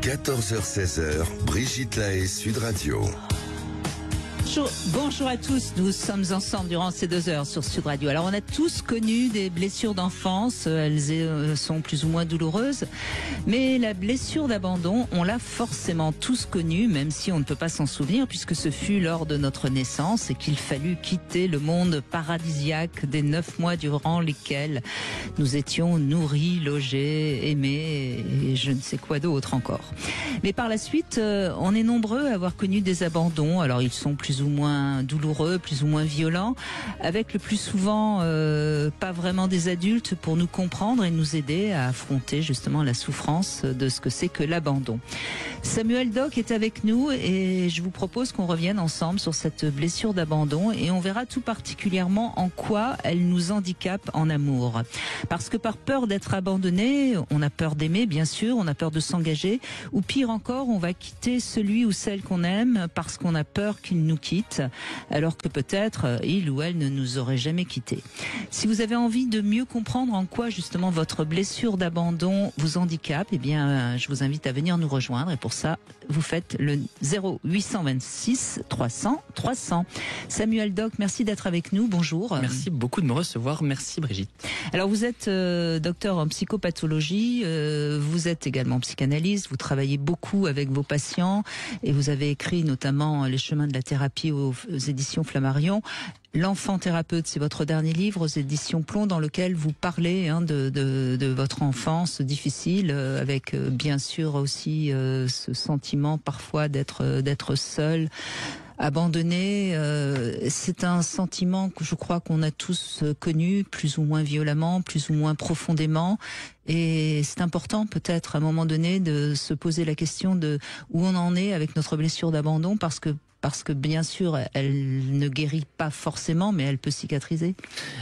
14h-16h, Brigitte Lahaie, Sud Radio. Bonjour à tous, nous sommes ensemble durant ces 2 heures sur Sud Radio. Alors on a tous connu des blessures d'enfance, elles sont plus ou moins douloureuses, mais la blessure d'abandon, on l'a forcément tous connue, même si on ne peut pas s'en souvenir, puisque ce fut lors de notre naissance et qu'il fallut quitter le monde paradisiaque des 9 mois durant lesquels nous étions nourris, logés, aimés et je ne sais quoi d'autre encore. Mais par la suite, on est nombreux à avoir connu des abandons, alors ils sont plus ou moins douloureux, plus ou moins violents, avec le plus souvent pas vraiment des adultes pour nous comprendre et nous aider à affronter justement la souffrance de ce que c'est que l'abandon. Samuel Doc est avec nous et je vous propose qu'on revienne ensemble sur cette blessure d'abandon et on verra tout particulièrement en quoi elle nous handicape en amour. Parce que par peur d'être abandonné, on a peur d'aimer bien sûr, on a peur de s'engager ou pire encore, on va quitter celui ou celle qu'on aime parce qu'on a peur qu'il nous quitte, alors que peut-être il ou elle ne nous aurait jamais quittés. Si vous avez envie de mieux comprendre en quoi justement votre blessure d'abandon vous handicape, eh bien je vous invite à venir nous rejoindre et pour ça vous faites le 0826 300 300. Samuel Doc, merci d'être avec nous, bonjour. Merci beaucoup de me recevoir, merci Brigitte. Alors vous êtes docteur en psychopathologie, vous êtes également psychanalyste, vous travaillez beaucoup avec vos patients et vous avez écrit notamment Les chemins de la thérapie aux éditions Flammarion. L'enfant thérapeute, c'est votre dernier livre aux éditions Plomb dans lequel vous parlez de votre enfance difficile, avec bien sûr aussi ce sentiment parfois d'être seul, abandonné. C'est un sentiment que je crois qu'on a tous connu, plus ou moins violemment, plus ou moins profondément. Et c'est important peut-être à un moment donné de se poser la question de où on en est avec notre blessure d'abandon, parce que bien sûr, elle ne guérit pas forcément, mais elle peut cicatriser.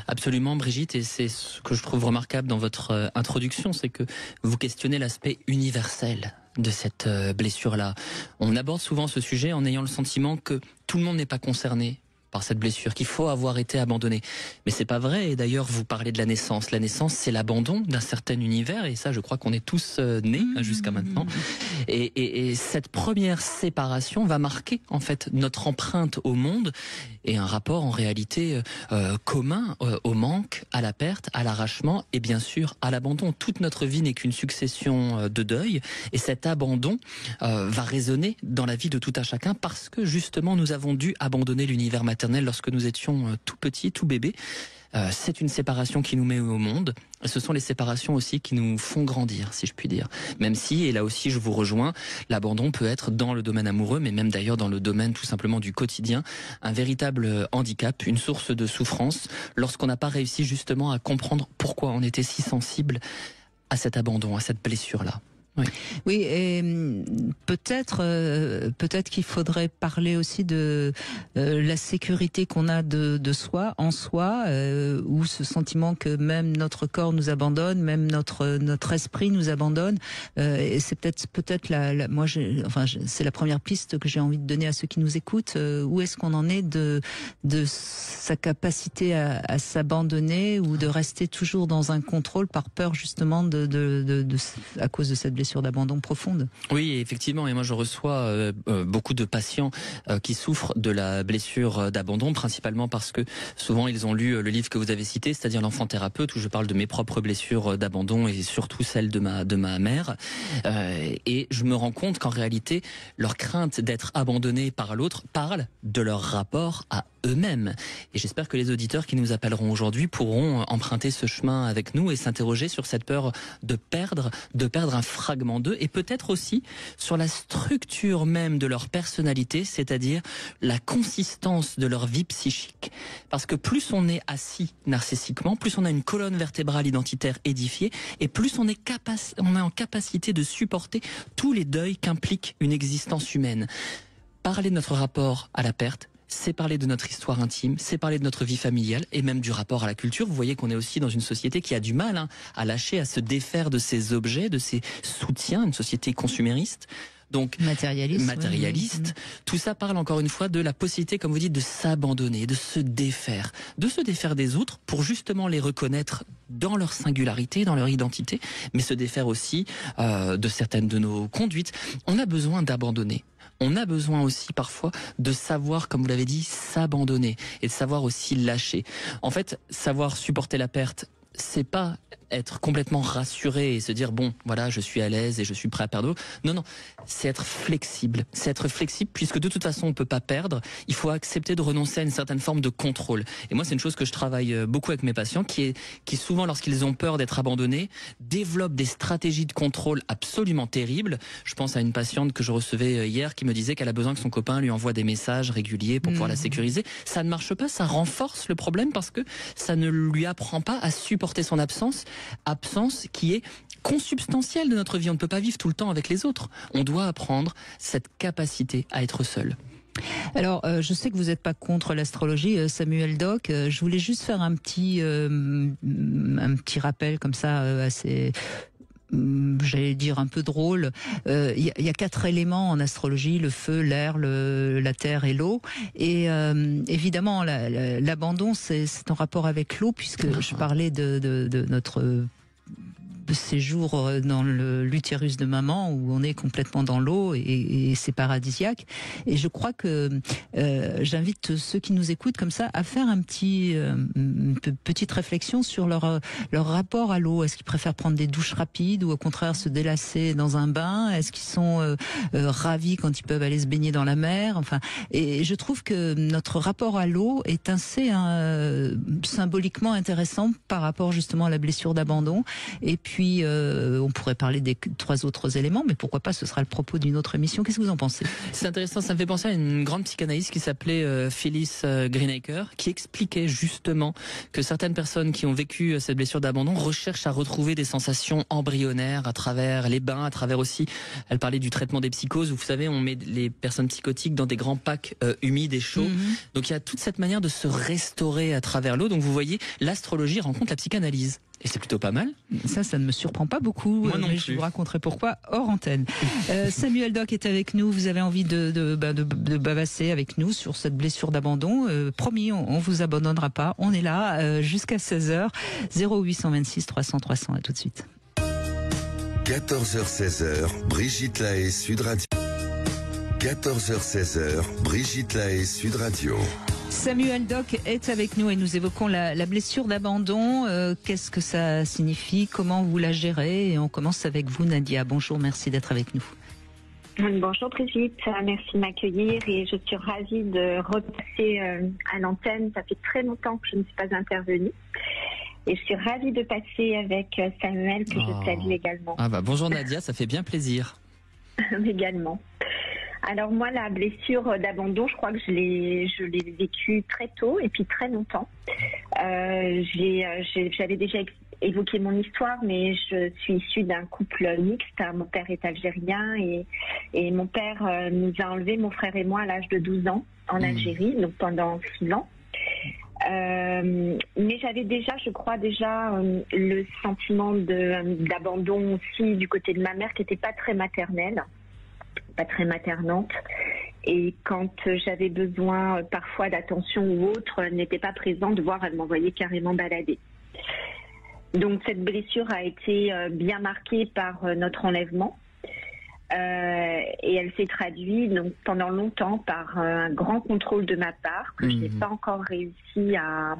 Absolument, Brigitte, et c'est ce que je trouve remarquable dans votre introduction, c'est que vous questionnez l'aspect universel de cette blessure-là. On aborde souvent ce sujet en ayant le sentiment que tout le monde n'est pas concerné par cette blessure, qu'il faut avoir été abandonné. Mais c'est pas vrai, et d'ailleurs vous parlez de la naissance. La naissance, c'est l'abandon d'un certain univers, et ça je crois qu'on est tous nés jusqu'à maintenant. Et cette première séparation va marquer en fait notre empreinte au monde, et un rapport en réalité commun au manque, à la perte, à l'arrachement, et bien sûr à l'abandon. Toute notre vie n'est qu'une succession de deuils, et cet abandon va résonner dans la vie de tout un chacun, parce que justement nous avons dû abandonner l'univers maternel lorsque nous étions tout petits, tout bébés. C'est une séparation qui nous met au monde. Ce sont les séparations aussi qui nous font grandir, si je puis dire. Même si, et là aussi je vous rejoins, l'abandon peut être dans le domaine amoureux, mais même d'ailleurs dans le domaine tout simplement du quotidien, un véritable handicap, une source de souffrance, lorsqu'on n'a pas réussi justement à comprendre pourquoi on était si sensible à cet abandon, à cette blessure-là. Oui, et peut-être qu'il faudrait parler aussi de la sécurité qu'on a de soi, en soi, ou ce sentiment que même notre corps nous abandonne, même notre esprit nous abandonne. Et c'est peut-être c'est la première piste que j'ai envie de donner à ceux qui nous écoutent. Où est-ce qu'on en est de sa capacité à s'abandonner ou de rester toujours dans un contrôle par peur justement à cause de cette blessure d'abandon profonde. Oui, effectivement, et moi je reçois beaucoup de patients qui souffrent de la blessure d'abandon, principalement parce que souvent ils ont lu le livre que vous avez cité, c'est-à-dire L'enfant thérapeute, où je parle de mes propres blessures d'abandon et surtout celles de ma mère. Et je me rends compte qu'en réalité, leur crainte d'être abandonnés par l'autre parle de leur rapport à eux-mêmes. Et j'espère que les auditeurs qui nous appelleront aujourd'hui pourront emprunter ce chemin avec nous et s'interroger sur cette peur de perdre un fragment d'eux, et peut-être aussi sur la structure même de leur personnalité, c'est-à-dire la consistance de leur vie psychique. Parce que plus on est assis narcissiquement, plus on a une colonne vertébrale identitaire édifiée, et plus on est en capacité de supporter tous les deuils qu'implique une existence humaine. Parler de notre rapport à la perte, c'est parler de notre histoire intime, c'est parler de notre vie familiale et même du rapport à la culture. Vous voyez qu'on est aussi dans une société qui a du mal à lâcher, à se défaire de ses objets, de ses soutiens, une société consumériste. Donc matérialiste. Tout ça parle encore une fois de la possibilité, comme vous dites, de s'abandonner, de se défaire des autres pour justement les reconnaître dans leur singularité, dans leur identité, mais se défaire aussi de certaines de nos conduites. On a besoin d'abandonner. On a besoin aussi parfois de savoir, comme vous l'avez dit, s'abandonner et de savoir aussi lâcher. En fait, savoir supporter la perte, c'est pas être complètement rassuré et se dire bon voilà je suis à l'aise et je suis prêt à perdre. Non, c'est être flexible. C'est être flexible puisque de toute façon on peut pas perdre. Il faut accepter de renoncer à une certaine forme de contrôle. Et moi c'est une chose que je travaille beaucoup avec mes patients qui souvent lorsqu'ils ont peur d'être abandonnés développent des stratégies de contrôle absolument terribles. Je pense à une patiente que je recevais hier qui me disait qu'elle a besoin que son copain lui envoie des messages réguliers pour pouvoir la sécuriser. Ça ne marche pas, ça renforce le problème parce que ça ne lui apprend pas à supporter son absence qui est consubstantielle de notre vie. On ne peut pas vivre tout le temps avec les autres. On doit apprendre cette capacité à être seul. Alors, je sais que vous n'êtes pas contre l'astrologie, Samuel Doc. Je voulais juste faire un petit rappel comme ça, assez... j'allais dire un peu drôle. Il y a 4 éléments en astrologie: le feu, l'air, la terre et l'eau. Et évidemment, l'abandon, c'est en rapport avec l'eau, puisque je parlais de notre séjour dans l'utérus de maman où on est complètement dans l'eau et c'est paradisiaque. Et je crois que j'invite ceux qui nous écoutent comme ça à faire une petite réflexion sur leur rapport à l'eau. Est-ce qu'ils préfèrent prendre des douches rapides ou au contraire se délasser dans un bain? Est-ce qu'ils sont ravis quand ils peuvent aller se baigner dans la mer? Enfin, et je trouve que notre rapport à l'eau est assez symboliquement intéressant par rapport justement à la blessure d'abandon. Et puis on pourrait parler des 3 autres éléments, mais pourquoi pas, ce sera le propos d'une autre émission. Qu'est-ce que vous en pensez? C'est intéressant, ça me fait penser à une grande psychanalyste qui s'appelait Phyllis Greenacre, qui expliquait justement que certaines personnes qui ont vécu cette blessure d'abandon recherchent à retrouver des sensations embryonnaires à travers les bains, à travers aussi, elle parlait du traitement des psychoses, où vous savez, on met les personnes psychotiques dans des grands packs humides et chauds. Donc il y a toute cette manière de se restaurer à travers l'eau. Donc vous voyez, l'astrologie rencontre la psychanalyse. Et c'est plutôt pas mal. Ça ne me surprend pas beaucoup. Moi non mais plus. Je vous raconterai pourquoi hors antenne. Samuel Doc est avec nous. Vous avez envie de bavasser avec nous sur cette blessure d'abandon. Promis, on vous abandonnera pas. On est là jusqu'à 16h. 0826 300 300. À tout de suite. 14h-16h, Brigitte Lahaie, Sud Radio. 14h-16h, Brigitte Lahaie, Sud Radio. Samuel Doc est avec nous et nous évoquons la blessure d'abandon. Qu'est-ce que ça signifie? Comment vous la gérez? Et on commence avec vous, Nadia. Bonjour, merci d'être avec nous. Bonjour Brigitte, merci de m'accueillir et je suis ravie de repasser à l'antenne. Ça fait très longtemps que je ne suis pas intervenue. Et je suis ravie de passer avec Samuel, que je salue également. Bonjour Nadia, ça fait bien plaisir. Également. Alors moi, la blessure d'abandon, je crois que je l'ai vécue très tôt et puis très longtemps. J'avais déjà évoqué mon histoire, mais je suis issue d'un couple mixte. Mon père est algérien et mon père nous a enlevés, mon frère et moi, à l'âge de 12 ans en Algérie, donc pendant 6 ans. Mais j'avais déjà, je crois le sentiment d'abandon aussi du côté de ma mère, qui n'était pas très maternelle, pas très maternante. Et quand j'avais besoin parfois d'attention ou autre, elle n'était pas présente, voire elle m'envoyait carrément balader. Donc cette blessure a été bien marquée par notre enlèvement. Et elle s'est traduite donc pendant longtemps par un grand contrôle de ma part que je n'ai pas encore réussi à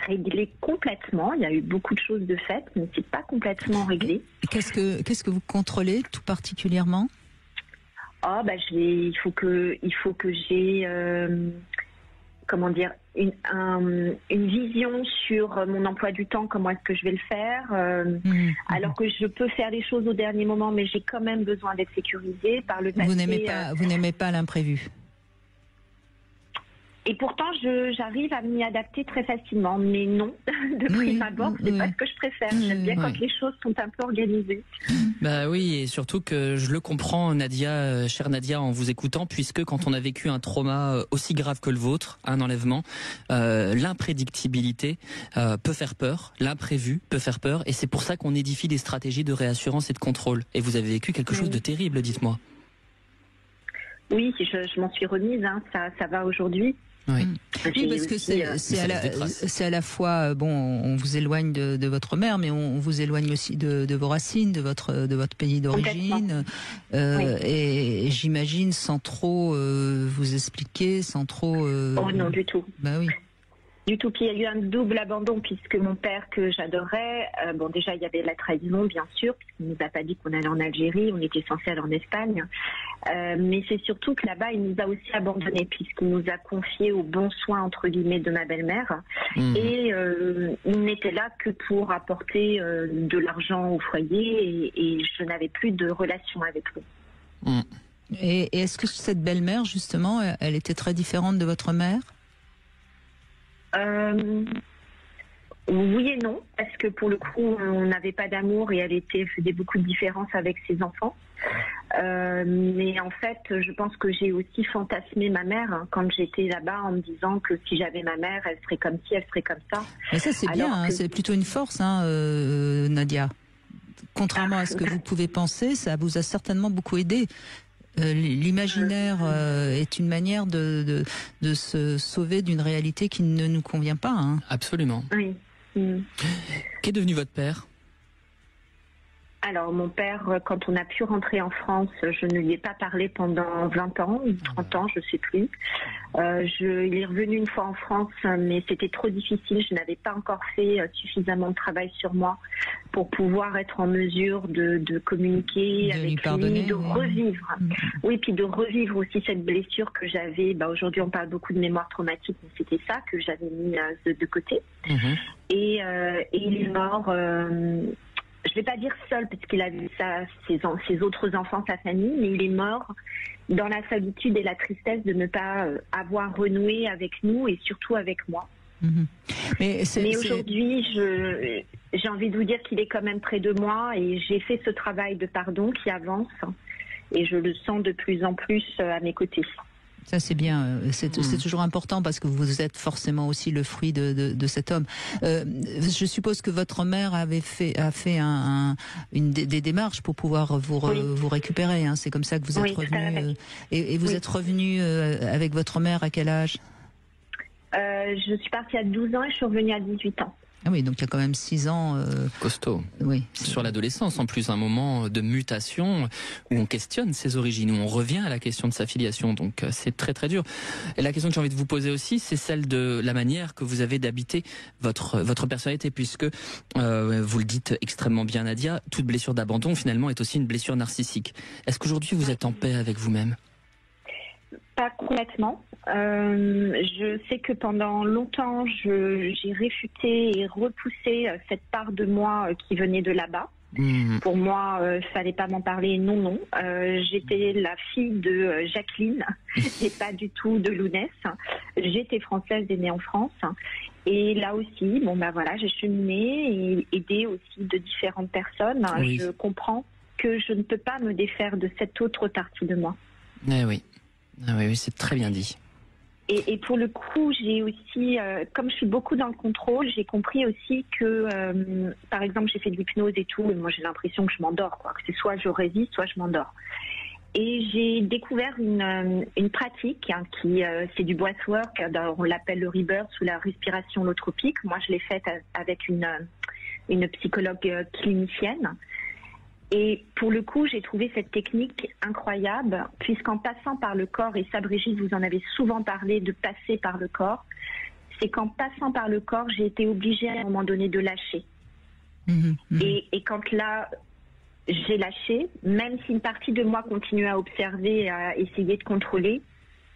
régler complètement. Il y a eu beaucoup de choses de fait, mais c'est pas complètement réglé. Qu'est-ce que vous contrôlez tout particulièrement? Il faut que j'ai une vision sur mon emploi du temps, comment est-ce que je vais le faire, alors que je peux faire les choses au dernier moment, mais j'ai quand même besoin d'être sécurisée par le passé. Vous n'aimez pas l'imprévu? Et pourtant, j'arrive à m'y adapter très facilement. Mais non, de prime abord, c'est pas ce que je préfère. J'aime bien quand les choses sont un peu organisées. Bah oui, et surtout que je le comprends, Nadia, chère Nadia, en vous écoutant, puisque quand on a vécu un trauma aussi grave que le vôtre, un enlèvement, l'imprédictibilité peut faire peur, l'imprévu peut faire peur, et c'est pour ça qu'on édifie des stratégies de réassurance et de contrôle. Et vous avez vécu quelque chose de terrible, dites-moi. Oui, je m'en suis remise, hein, ça va aujourd'hui. Oui. Oui, parce que c'est à la fois, bon, on vous éloigne de votre mère, mais on vous éloigne aussi de vos racines, de votre pays d'origine. Et j'imagine sans trop vous expliquer, sans trop... Oh non, du tout. Bah oui. Du tout. Puis il y a eu un double abandon puisque mon père que j'adorais, bon déjà il y avait la trahison bien sûr, puisqu'il nous a pas dit qu'on allait en Algérie, on était censé aller en Espagne, mais c'est surtout que là-bas il nous a aussi abandonnés puisqu'il nous a confiés aux bons soins entre guillemets de ma belle-mère et il n'était là que pour apporter de l'argent au foyer et je n'avais plus de relation avec lui. Et est-ce que cette belle-mère justement, elle était très différente de votre mère ? Oui et non, parce que pour le coup, on n'avait pas d'amour et elle faisait beaucoup de différences avec ses enfants. Mais en fait, je pense que j'ai aussi fantasmé ma mère hein, quand j'étais là-bas en me disant que si j'avais ma mère, elle serait comme ci, elle serait comme ça. Mais ça, c'est bien, hein, c'est plutôt une force, hein, Nadia. Contrairement à ce que vous pouvez penser, ça vous a certainement beaucoup aidé. L'imaginaire est une manière de se sauver d'une réalité qui ne nous convient pas. Hein. Absolument. Oui. Qu'est devenu votre père ? Alors, mon père, quand on a pu rentrer en France, je ne lui ai pas parlé pendant 20 ans ou 30 ans, je ne sais plus. Il est revenu une fois en France, mais c'était trop difficile. Je n'avais pas encore fait suffisamment de travail sur moi pour pouvoir être en mesure de communiquer avec lui, de revivre. Oui, puis de revivre aussi cette blessure que j'avais. Aujourd'hui, on parle beaucoup de mémoire traumatique, mais c'était ça que j'avais mis de côté. Et il est mort... je ne vais pas dire seul, parce qu'il a vu ses autres enfants, sa famille, mais il est mort dans la solitude et la tristesse de ne pas avoir renoué avec nous et surtout avec moi. Mais aujourd'hui, j'ai envie de vous dire qu'il est quand même près de moi et j'ai fait ce travail de pardon qui avance et je le sens de plus en plus à mes côtés. Ça c'est bien, c'est toujours important parce que vous êtes forcément aussi le fruit de cet homme. Je suppose que votre mère a fait des démarches pour pouvoir vous récupérer. Hein. C'est comme ça que vous êtes revenu. Et vous êtes revenu avec votre mère à quel âge ? Je suis partie à 12 ans et je suis revenue à 18 ans. Ah oui, donc il y a quand même 6 ans... Costaud. Oui. Sur l'adolescence, en plus, un moment de mutation où on questionne ses origines, où on revient à la question de sa filiation. Donc c'est très très dur. Et la question que j'ai envie de vous poser aussi, c'est celle de la manière que vous avez d'habiter votre personnalité, puisque, vous le dites extrêmement bien Nadia, toute blessure d'abandon finalement est aussi une blessure narcissique. Est-ce qu'aujourd'hui vous êtes en paix avec vous-même ? Pas complètement. Je sais que pendant longtemps, j'ai réfuté et repoussé cette part de moi qui venait de là-bas. Pour moi, fallait pas m'en parler. Non. J'étais la fille de Jacqueline et pas du tout de Lounès. J'étais française et née en France. Et là aussi, j'ai cheminé et aidé aussi de différentes personnes. Oui. Je comprends que je ne peux pas me défaire de cette autre partie de moi. Eh oui. Ah oui, c'est très bien dit. Et pour le coup, j'ai aussi, comme je suis beaucoup dans le contrôle, j'ai compris aussi que, par exemple, j'ai fait de l'hypnose et tout, et moi j'ai l'impression que je m'endors, quoi. Que c'est soit je résiste, soit je m'endors. Et j'ai découvert une pratique hein, qui, c'est du breathwork, on l'appelle le rebirth ou la respiration holotropique. Moi, je l'ai faite avec une psychologue clinicienne. Et pour le coup, j'ai trouvé cette technique incroyable, puisqu'en passant par le corps, et ça Brigitte, vous en avez souvent parlé, de passer par le corps, c'est qu'en passant par le corps, j'ai été obligée à un moment donné de lâcher. Et quand là, j'ai lâché, même si une partie de moi continuait à observer, à essayer de contrôler,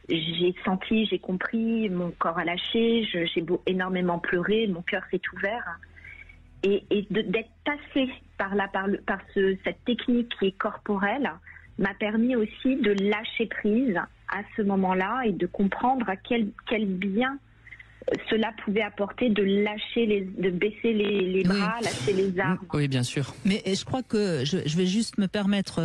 j'ai senti, j'ai compris, mon corps a lâché, j'ai énormément pleuré, mon cœur s'est ouvert. Et d'être passé par cette technique qui est corporelle, m'a permis aussi de lâcher prise à ce moment-là et de comprendre à quel bien cela pouvait apporter de lâcher de baisser les bras, lâcher les armes. Oui, bien sûr. Mais je crois que je vais juste me permettre,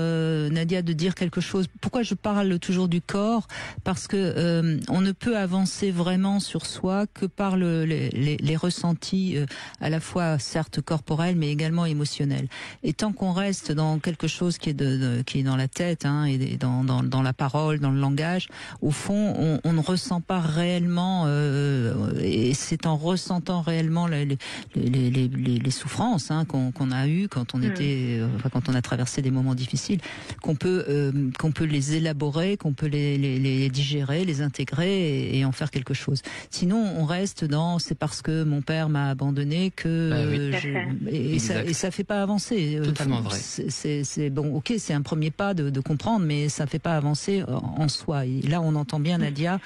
Nadia, de dire quelque chose. Pourquoi je parle toujours du corps? Parce que on ne peut avancer vraiment sur soi que par les ressentis, à la fois certes corporels, mais également émotionnels. Et tant qu'on reste dans quelque chose qui est dans la tête, hein, et dans la parole, dans le langage, au fond, on ne ressent pas réellement. Et c'est en ressentant réellement les souffrances, hein, qu'on a eues quand on quand on a traversé des moments difficiles, qu'on peut les élaborer, qu'on peut les digérer, les intégrer et en faire quelque chose. Sinon, on reste dans c'est parce que mon père m'a abandonné que et ça fait pas avancer. Totalement vrai. C'est bon, ok, c'est un premier pas de comprendre, mais ça fait pas avancer en soi. Et là, on entend bien, Nadia,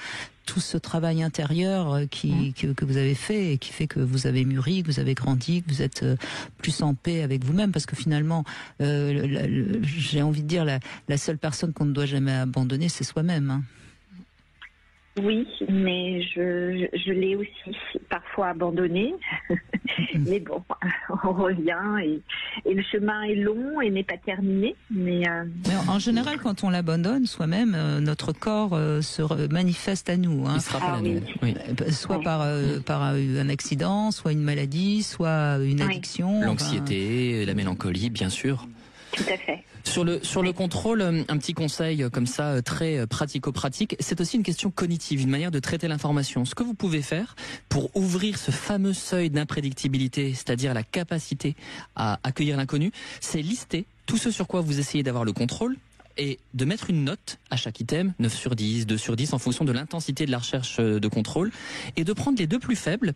tout ce travail intérieur que vous avez fait et qui fait que vous avez mûri, que vous avez grandi, que vous êtes plus en paix avec vous-même, parce que finalement, j'ai envie de dire, la seule personne qu'on ne doit jamais abandonner, c'est soi-même. Hein. Oui, mais je l'ai aussi parfois abandonné. Mais bon, on revient et le chemin est long et n'est pas terminé. Mais en général, quand on l'abandonne soi-même, notre corps se manifeste à nous. Hein. Il se rappelle à nous. Oui. Soit par un accident, soit une maladie, soit une addiction. L'anxiété, la mélancolie, bien sûr. Tout à fait. Sur le contrôle, un petit conseil comme ça, très pratico-pratique, c'est aussi une question cognitive, une manière de traiter l'information. Ce que vous pouvez faire pour ouvrir ce fameux seuil d'imprédictibilité, c'est-à-dire la capacité à accueillir l'inconnu, c'est lister tout ce sur quoi vous essayez d'avoir le contrôle et de mettre une note à chaque item, 9 sur 10, 2 sur 10, en fonction de l'intensité de la recherche de contrôle, et de prendre les deux plus faibles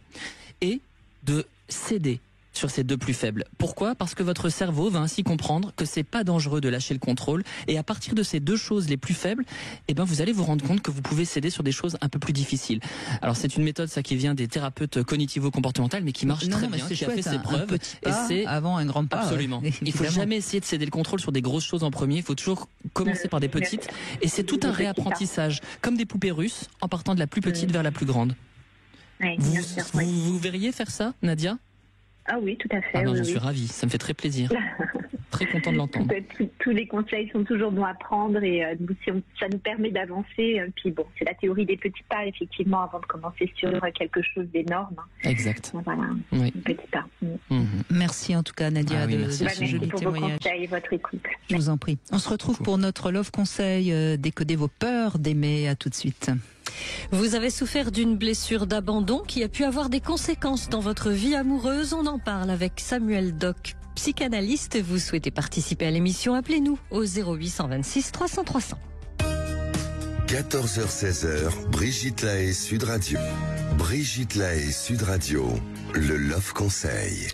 et de céder sur ces deux plus faibles. Pourquoi? Parce que votre cerveau va ainsi comprendre que c'est pas dangereux de lâcher le contrôle, et à partir de ces deux choses les plus faibles, vous allez vous rendre compte que vous pouvez céder sur des choses un peu plus difficiles. Alors c'est une méthode, ça, qui vient des thérapeutes cognitivo-comportementales, mais qui marche très bien, qui a fait ses preuves. Et c'est avant un grand pas. Absolument. Il faut jamais essayer de céder le contrôle sur des grosses choses en premier. Il faut toujours commencer par des petites, et c'est tout un réapprentissage, comme des poupées russes, en partant de la plus petite vers la plus grande. Oui, vous verriez faire ça, Nadia? Ah oui, tout à fait. J'en suis ravie, ça me fait très plaisir. Très content de l'entendre. Tous les conseils sont toujours bons à prendre et ça nous permet d'avancer. Puis bon, c'est la théorie des petits pas, effectivement, avant de commencer sur quelque chose d'énorme. Exact. Voilà, oui. Petit pas. Merci en tout cas, Nadia, de ce joli pour témoignage. Vos conseils et votre écoute. Je vous en prie. On se retrouve pour notre Love Conseil, décoder vos peurs d'aimer. À tout de suite. Vous avez souffert d'une blessure d'abandon qui a pu avoir des conséquences dans votre vie amoureuse. On en parle avec Samuel Doc, psychanalyste. Vous souhaitez participer à l'émission? Appelez-nous au 0826 300 300. 14h-16h, Brigitte Lahaie, Sud Radio. Brigitte Lahaie, Sud Radio, le Love Conseil.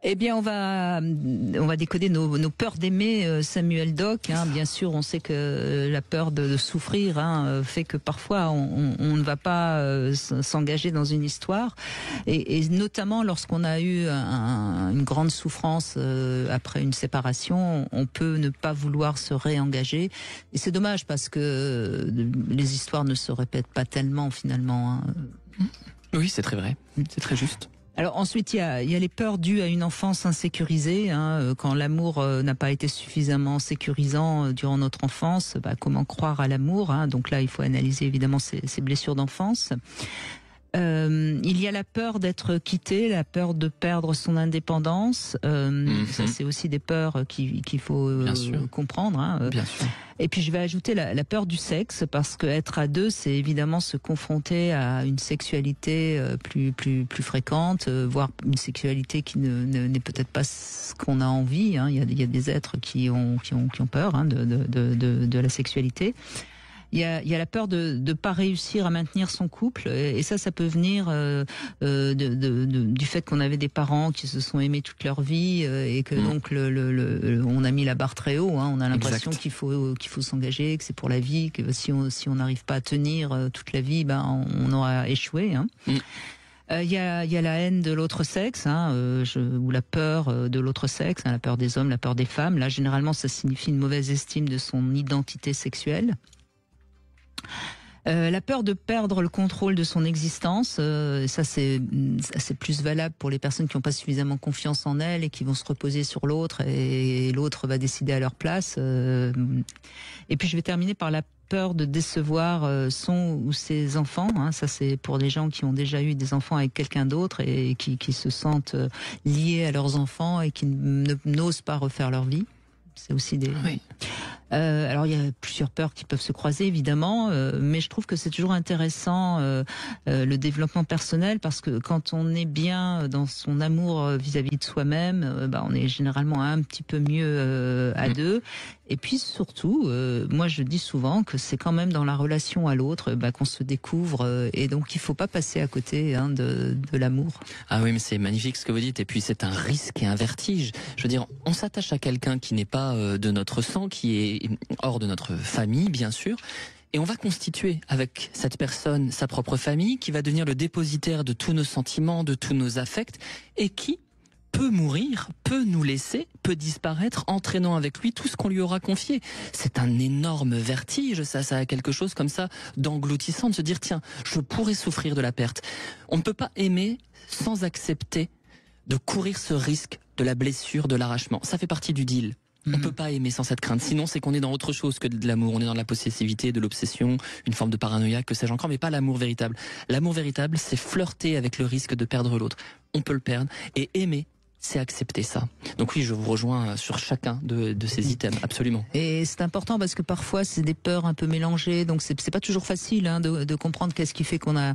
Eh bien, on va décoder nos peurs d'aimer, Samuel Doc. Hein. Bien sûr, on sait que la peur de souffrir fait que parfois on ne va pas s'engager dans une histoire, et notamment lorsqu'on a eu une grande souffrance après une séparation, on peut ne pas vouloir se réengager. Et c'est dommage parce que les histoires ne se répètent pas tellement finalement. Hein. Oui, c'est très vrai, c'est très juste. Alors ensuite, il y a les peurs dues à une enfance insécurisée. Quand l'amour n'a pas été suffisamment sécurisant durant notre enfance, comment croire à l'amour? Donc là, il faut analyser évidemment ces blessures d'enfance. Il y a la peur d'être quitté, la peur de perdre son indépendance. Ça, c'est aussi des peurs qu'il faut comprendre. Bien sûr. Et puis je vais ajouter la peur du sexe, parce que être à deux, c'est évidemment se confronter à une sexualité plus fréquente, voire une sexualité qui n'est peut-être pas ce qu'on a envie. Il y a des êtres qui ont peur de la sexualité. Il y a la peur de pas réussir à maintenir son couple, et ça peut venir du fait qu'on avait des parents qui se sont aimés toute leur vie, et que donc on a mis la barre très haut. On a l'impression qu'il faut s'engager, que c'est pour la vie, que si on n'arrive pas à tenir toute la vie, on aura échoué. Il y a la haine de l'autre sexe, ou la peur de l'autre sexe, la peur des hommes, la peur des femmes. Là, généralement, ça signifie une mauvaise estime de son identité sexuelle. La peur de perdre le contrôle de son existence, ça c'est plus valable pour les personnes qui n'ont pas suffisamment confiance en elles et qui vont se reposer sur l'autre et l'autre va décider à leur place. Et puis je vais terminer par la peur de décevoir son ou ses enfants. Ça c'est pour les gens qui ont déjà eu des enfants avec quelqu'un d'autre et qui se sentent liés à leurs enfants et qui n'osent pas refaire leur vie. C'est aussi des... Oui. Alors il y a plusieurs peurs qui peuvent se croiser évidemment, mais je trouve que c'est toujours intéressant le développement personnel parce que quand on est bien dans son amour vis-à-vis de soi-même, on est généralement un petit peu mieux à deux. Et puis surtout, moi je dis souvent que c'est quand même dans la relation à l'autre qu'on se découvre et donc il faut pas passer à côté de l'amour. Ah oui, mais c'est magnifique ce que vous dites. Et puis c'est un risque et un vertige. Je veux dire, on s'attache à quelqu'un qui n'est pas de notre sang, qui est hors de notre famille, bien sûr. Et on va constituer avec cette personne sa propre famille, qui va devenir le dépositaire de tous nos sentiments, de tous nos affects, et qui peut mourir, peut nous laisser, peut disparaître, entraînant avec lui tout ce qu'on lui aura confié. C'est un énorme vertige, ça a quelque chose comme ça d'engloutissant, de se dire tiens, je pourrais souffrir de la perte. On ne peut pas aimer sans accepter de courir ce risque de la blessure, de l'arrachement. Ça fait partie du deal. On peut pas aimer sans cette crainte. Sinon, c'est qu'on est dans autre chose que de l'amour. On est dans de la possessivité, de l'obsession, une forme de paranoïa, que sais-je encore, mais pas l'amour véritable. L'amour véritable, c'est flirter avec le risque de perdre l'autre. On peut le perdre. Et aimer, c'est accepter ça. Donc oui, je vous rejoins sur chacun de ces items, absolument. Et c'est important parce que parfois c'est des peurs un peu mélangées, donc c'est pas toujours facile de comprendre qu'est-ce qui fait qu'on a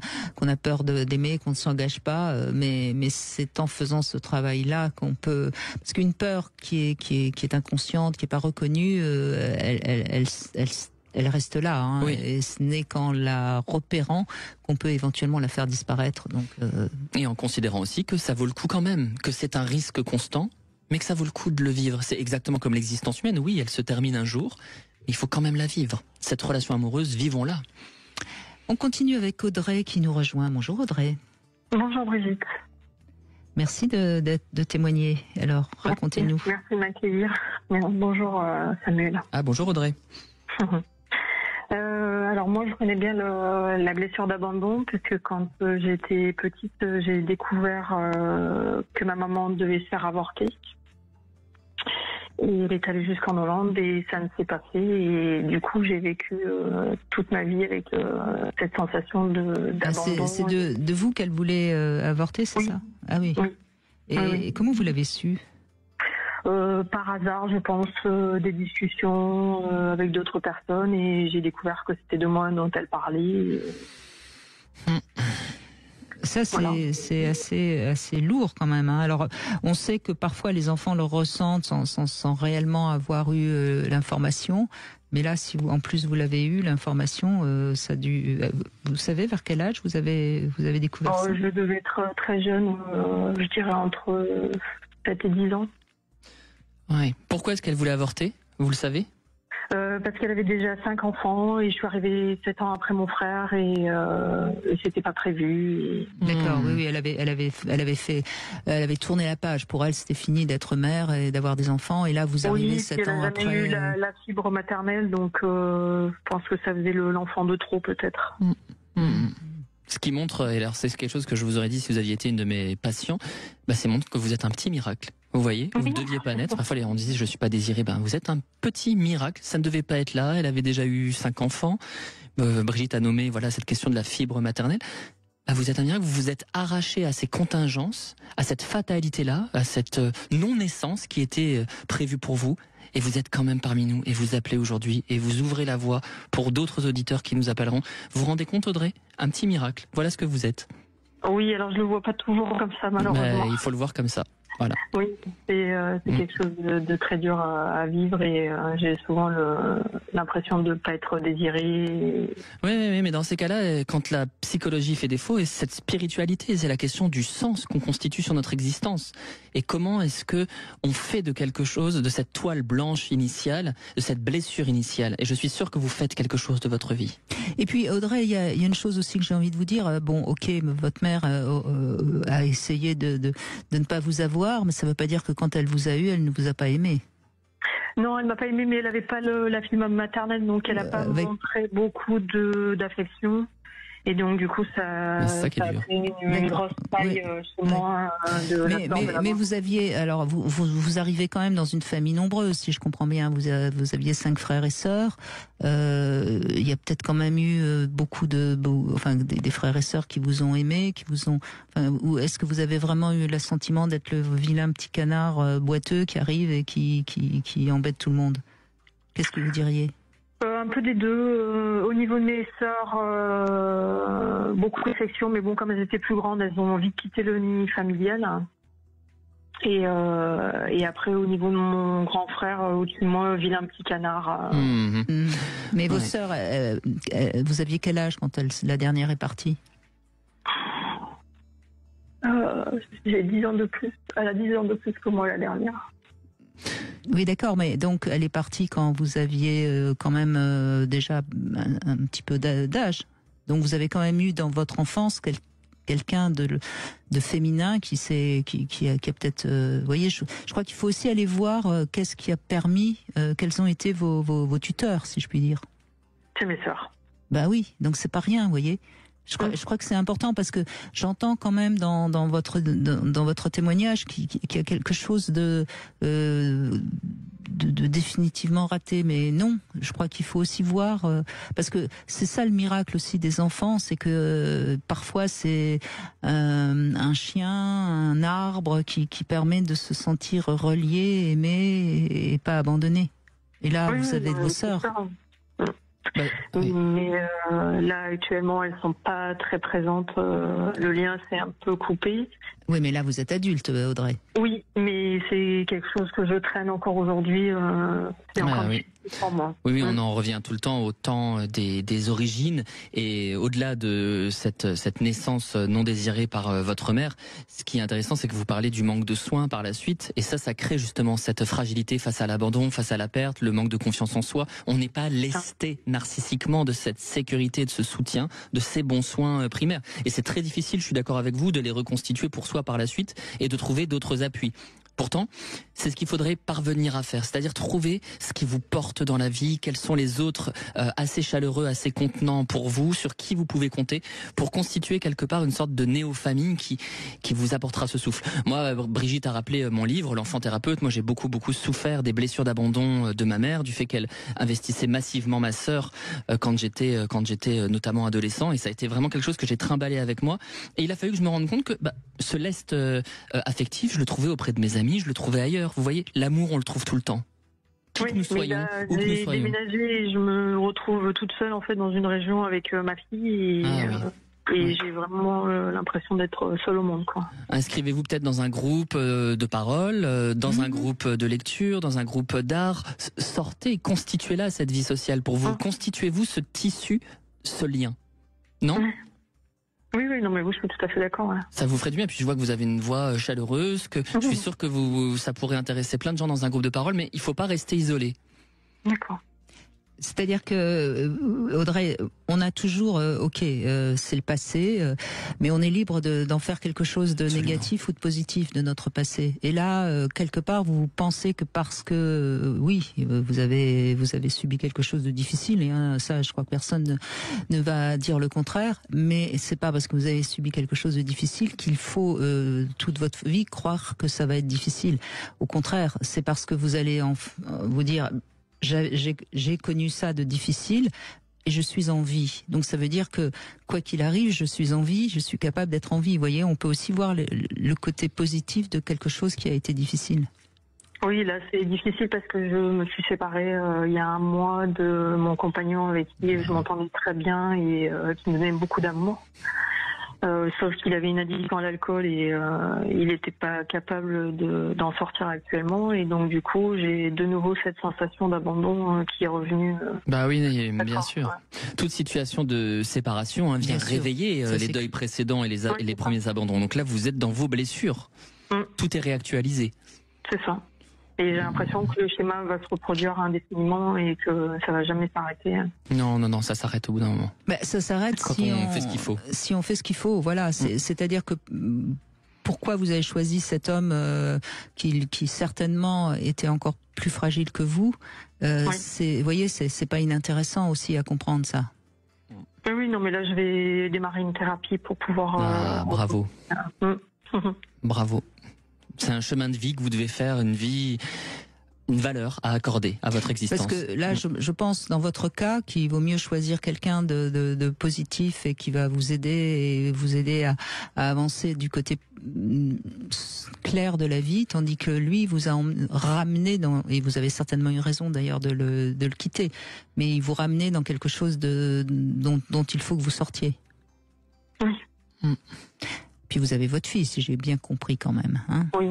peur d'aimer, qu'on ne s'engage pas, mais c'est en faisant ce travail-là qu'on peut, parce qu'une peur qui est inconsciente, qui est pas reconnue, elle reste là, oui. Et ce n'est qu'en la repérant qu'on peut éventuellement la faire disparaître. Donc, Et en considérant aussi que ça vaut le coup quand même, que c'est un risque constant, mais que ça vaut le coup de le vivre. C'est exactement comme l'existence humaine, oui, elle se termine un jour, mais il faut quand même la vivre. Cette relation amoureuse, vivons-la. On continue avec Audrey qui nous rejoint. Bonjour Audrey. Bonjour Brigitte. Merci de témoigner. Alors, racontez-nous. Merci de m'accueillir. Bonjour Samuel. Ah, bonjour Audrey. Alors moi je connais bien la blessure d'abandon parce que quand j'étais petite j'ai découvert que ma maman devait se faire avorter et elle est allée jusqu'en Hollande et ça ne s'est pas fait et du coup j'ai vécu toute ma vie avec cette sensation d'abandon. C'est de vous qu'elle voulait avorter, c'est ça? Ah oui. Oui. Et comment vous l'avez su? Par hasard, je pense, des discussions avec d'autres personnes et j'ai découvert que c'était de moi dont elle parlait. Ça, Voilà. c'est assez lourd quand même. Alors, on sait que parfois les enfants le ressentent sans réellement avoir eu l'information. Mais là, si vous, en plus vous l'avez eu, l'information, ça a dû. Vous savez vers quel âge vous avez découvert ça? Je devais être très jeune, je dirais entre 7 et 10 ans. Ouais. Pourquoi est-ce qu'elle voulait avorter? Vous le savez? Parce qu'elle avait déjà 5 enfants et je suis arrivée 7 ans après mon frère et c'était pas prévu. D'accord, oui, elle avait tourné la page. Pour elle, c'était fini d'être mère et d'avoir des enfants. Et là, vous arrivez 7 ans après. Elle a jamais eu la fibre maternelle, donc je pense que ça faisait l'enfant de trop peut-être. Ce qui montre, et alors c'est quelque chose que je vous aurais dit si vous aviez été une de mes patients, c'est montre que vous êtes un petit miracle. Vous voyez, vous ne deviez pas naître. Parfois, on disait je suis pas désiré. Vous êtes un petit miracle. Ça ne devait pas être là. Elle avait déjà eu 5 enfants. Brigitte a nommé cette question de la fibre maternelle. Vous êtes un miracle. Vous vous êtes arraché à ces contingences, à cette fatalité-là, à cette non-naissance qui était prévue pour vous. Et vous êtes quand même parmi nous. Et vous appelez aujourd'hui. Et vous ouvrez la voie pour d'autres auditeurs qui nous appelleront. Vous vous rendez compte, Audrey? Un petit miracle. Voilà ce que vous êtes. Oui, alors je le vois pas toujours comme ça, malheureusement. Il faut le voir comme ça. Voilà. Oui, c'est quelque chose de très dur à vivre et j'ai souvent l'impression de ne pas être désirée. Oui, mais dans ces cas-là, quand la psychologie fait défaut, et cette spiritualité, c'est la question du sens qu'on constitue sur notre existence. Et comment est-ce que on fait de quelque chose, de cette toile blanche initiale, de cette blessure initiale. Et je suis sûr que vous faites quelque chose de votre vie. Et puis Audrey, il y a une chose aussi que j'ai envie de vous dire. Bon, ok, votre mère a essayé de ne pas vous avoir, mais ça ne veut pas dire que quand elle vous a eu, elle ne vous a pas aimé. Non, elle m'a pas aimé, mais elle n'avait pas la fibre maternelle, donc elle n'a pas montré beaucoup d'affection. Et donc, du coup, ça a fait une grosse taille chez moi. Mais vous aviez, alors vous arrivez quand même dans une famille nombreuse, si je comprends bien. Vous aviez 5 frères et sœurs. Il y a peut-être quand même eu beaucoup des frères et sœurs qui vous ont aimé, ou est-ce que vous avez vraiment eu le sentiment d'être le vilain petit canard boiteux qui arrive et qui embête tout le monde? Qu'est-ce que vous diriez? Un peu des deux. Au niveau de mes sœurs, beaucoup d'affection, mais bon, comme elles étaient plus grandes, elles ont envie de quitter le nid familial. Et après, au niveau de mon grand frère, au-dessus de moi, vilain petit canard. Mais vos sœurs, vous aviez quel âge quand la dernière est partie? J'ai 10 ans de plus. Elle a 10 ans de plus que moi, la dernière. Oui, d'accord, mais donc elle est partie quand vous aviez quand même déjà un petit peu d'âge. Donc vous avez quand même eu dans votre enfance quelqu'un de féminin qui a peut-être... vous voyez, je crois qu'il faut aussi aller voir qu'est-ce qui a permis, quels ont été vos tuteurs, si je puis dire. C'est mes sœurs. Bah oui, donc c'est pas rien, vous voyez. Je crois que c'est important parce que j'entends quand même dans votre témoignage qu'il y a quelque chose de définitivement raté. Mais non, je crois qu'il faut aussi voir parce que c'est ça le miracle aussi des enfants, c'est que parfois c'est un chien, un arbre qui permet de se sentir relié, aimé et pas abandonné. Et là, vous avez vos sœurs. Mais là, actuellement, elles sont pas très présentes. Le lien s'est un peu coupé. Oui, mais là, vous êtes adulte, Audrey. Oui, mais c'est quelque chose que je traîne encore aujourd'hui. C'est encore pour moi. Oui, on en revient tout le temps au temps des origines. Et au-delà de cette naissance non désirée par votre mère, ce qui est intéressant, c'est que vous parlez du manque de soins par la suite. Et ça crée justement cette fragilité face à l'abandon, face à la perte, le manque de confiance en soi. On n'est pas lesté narcissiquement de cette sécurité, de ce soutien, de ces bons soins primaires. Et c'est très difficile, je suis d'accord avec vous, de les reconstituer pour soi par la suite et de trouver d'autres appuis. Pourtant, c'est ce qu'il faudrait parvenir à faire, c'est-à-dire trouver ce qui vous porte dans la vie, quels sont les autres assez chaleureux, assez contenants pour vous, sur qui vous pouvez compter, pour constituer quelque part une sorte de néo-famille qui vous apportera ce souffle. Moi, Brigitte a rappelé mon livre, L'enfant thérapeute. Moi, j'ai beaucoup souffert des blessures d'abandon de ma mère, du fait qu'elle investissait massivement ma sœur quand j'étais notamment adolescent, et ça a été vraiment quelque chose que j'ai trimballé avec moi. Et il a fallu que je me rende compte que ce lest affectif, je le trouvais auprès de mes amis, je le trouvais ailleurs. Vous voyez, l'amour, on le trouve tout le temps. Oui, mais là, j'ai déménagé et je me retrouve toute seule en fait dans une région avec ma fille et j'ai vraiment l'impression d'être seule au monde, quoi. Inscrivez-vous peut-être dans un groupe de parole, dans un groupe de lecture, dans un groupe d'art. Sortez, constituez-la cette vie sociale pour vous. Constituez-vous ce tissu, ce lien. Non ? Oui, non, mais je suis tout à fait d'accord. Ouais. Ça vous ferait du bien. Puis je vois que vous avez une voix chaleureuse, que je suis sûr que ça pourrait intéresser plein de gens dans un groupe de parole, mais il faut pas rester isolé. D'accord. C'est-à-dire que, Audrey, on a toujours, c'est le passé, mais on est libre d'en faire quelque chose de négatif ou de positif de notre passé. Et là, quelque part, vous pensez que parce que, vous avez subi quelque chose de difficile, et ça, je crois que personne ne va dire le contraire, mais c'est pas parce que vous avez subi quelque chose de difficile qu'il faut toute votre vie croire que ça va être difficile. Au contraire, c'est parce que vous allez vous dire... J'ai connu ça de difficile et je suis en vie. Donc ça veut dire que quoi qu'il arrive, je suis en vie, je suis capable d'être en vie. Vous voyez, on peut aussi voir le côté positif de quelque chose qui a été difficile. Oui, là c'est difficile parce que je me suis séparée il y a un mois de mon compagnon avec qui je m'entendais très bien et qui me donnait beaucoup d'amour. Sauf qu'il avait une addiction à l'alcool et il n'était pas capable d'en sortir actuellement. Et donc du coup, j'ai de nouveau cette sensation d'abandon qui est revenue. Bah oui, bien sûr. Ouais. Toute situation de séparation vient réveiller les deuils précédents et les premiers abandons. Donc là, vous êtes dans vos blessures. Tout est réactualisé. C'est ça. Et j'ai l'impression que le schéma va se reproduire indéfiniment et que ça va jamais s'arrêter. Non, ça s'arrête au bout d'un moment. Bah, ça s'arrête quand on fait ce qu'il faut. Si on fait ce qu'il faut, voilà. C'est-à-dire que pourquoi vous avez choisi cet homme qui certainement était encore plus fragile que vous, vous voyez, c'est pas inintéressant aussi à comprendre ça. Oui, non, mais là je vais démarrer une thérapie pour pouvoir. Bravo. Bravo. C'est un chemin de vie que vous devez faire, une valeur à accorder à votre existence. Parce que là, je pense, dans votre cas, qu'il vaut mieux choisir quelqu'un de positif et qui va vous aider à avancer du côté clair de la vie, tandis que lui vous a ramené et vous avez certainement eu raison d'ailleurs de le quitter, mais il vous ramenait dans quelque chose dont il faut que vous sortiez. Oui. Puis vous avez votre fille, si j'ai bien compris quand même. Hein. Oui.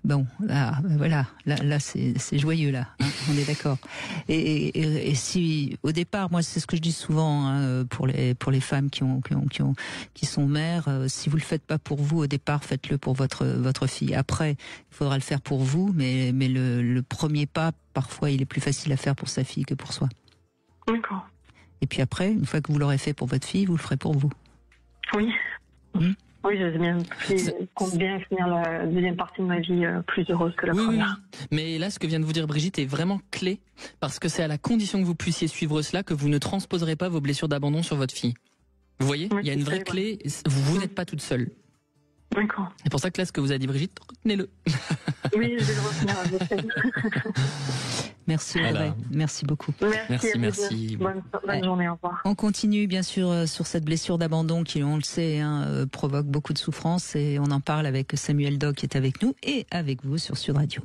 Bon, là, voilà, là c'est joyeux là, hein, on est d'accord. Et si au départ, moi c'est ce que je dis souvent hein, pour les femmes qui sont mères, si vous le faites pas pour vous au départ, faites-le pour votre fille. Après, il faudra le faire pour vous, mais le premier pas, parfois, il est plus facile à faire pour sa fille que pour soi. D'accord. Et puis après, une fois que vous l'aurez fait pour votre fille, vous le ferez pour vous. Oui. Oui, je compte bien finir la deuxième partie de ma vie plus heureuse que la première. Oui. Mais là, ce que vient de vous dire Brigitte est vraiment clé, parce que c'est à la condition que vous puissiez suivre cela que vous ne transposerez pas vos blessures d'abandon sur votre fille. Vous voyez, il y a une vraie clé, vous n'êtes pas toute seule. D'accord. C'est pour ça que là, ce que vous a dit Brigitte, retenez-le. Oui, je vais le retenir. Merci Audrey, merci beaucoup. Merci. Bonne journée, au revoir. On continue bien sûr sur cette blessure d'abandon qui, on le sait, provoque beaucoup de souffrance et on en parle avec Samuel Doc qui est avec nous et avec vous sur Sud Radio.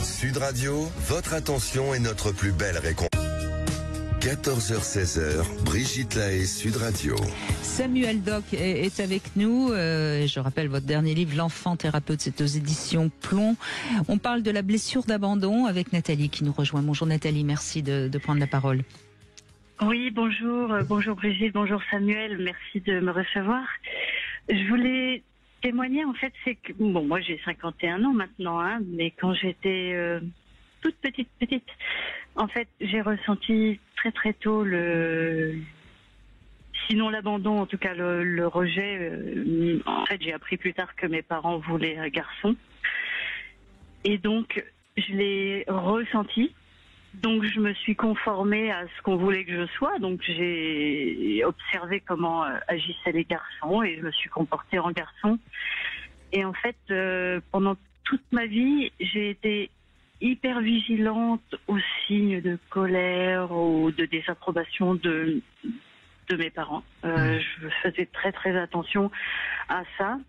Sud Radio, votre attention est notre plus belle récompense. 14h-16h, Brigitte Lahaie, Sud Radio. Samuel Doc est avec nous. Je rappelle votre dernier livre, L'enfant thérapeute, c'est aux éditions Plomb. On parle de la blessure d'abandon avec Nathalie qui nous rejoint. Bonjour Nathalie, merci de prendre la parole. Oui, bonjour Brigitte, bonjour Samuel, merci de me recevoir. Je voulais témoigner, en fait, c'est que, bon, moi j'ai 51 ans maintenant, hein, mais quand j'étais toute petite, en fait, j'ai ressenti très très tôt sinon l'abandon, en tout cas le rejet. En fait, j'ai appris plus tard que mes parents voulaient un garçon. Et donc, je l'ai ressenti. Donc, je me suis conformée à ce qu'on voulait que je sois. Donc, j'ai observé comment agissaient les garçons et je me suis comportée en garçon. Et en fait, pendant toute ma vie, j'ai été hyper vigilante aux signes de colère ou de désapprobation de mes parents. Je faisais très très attention à ça.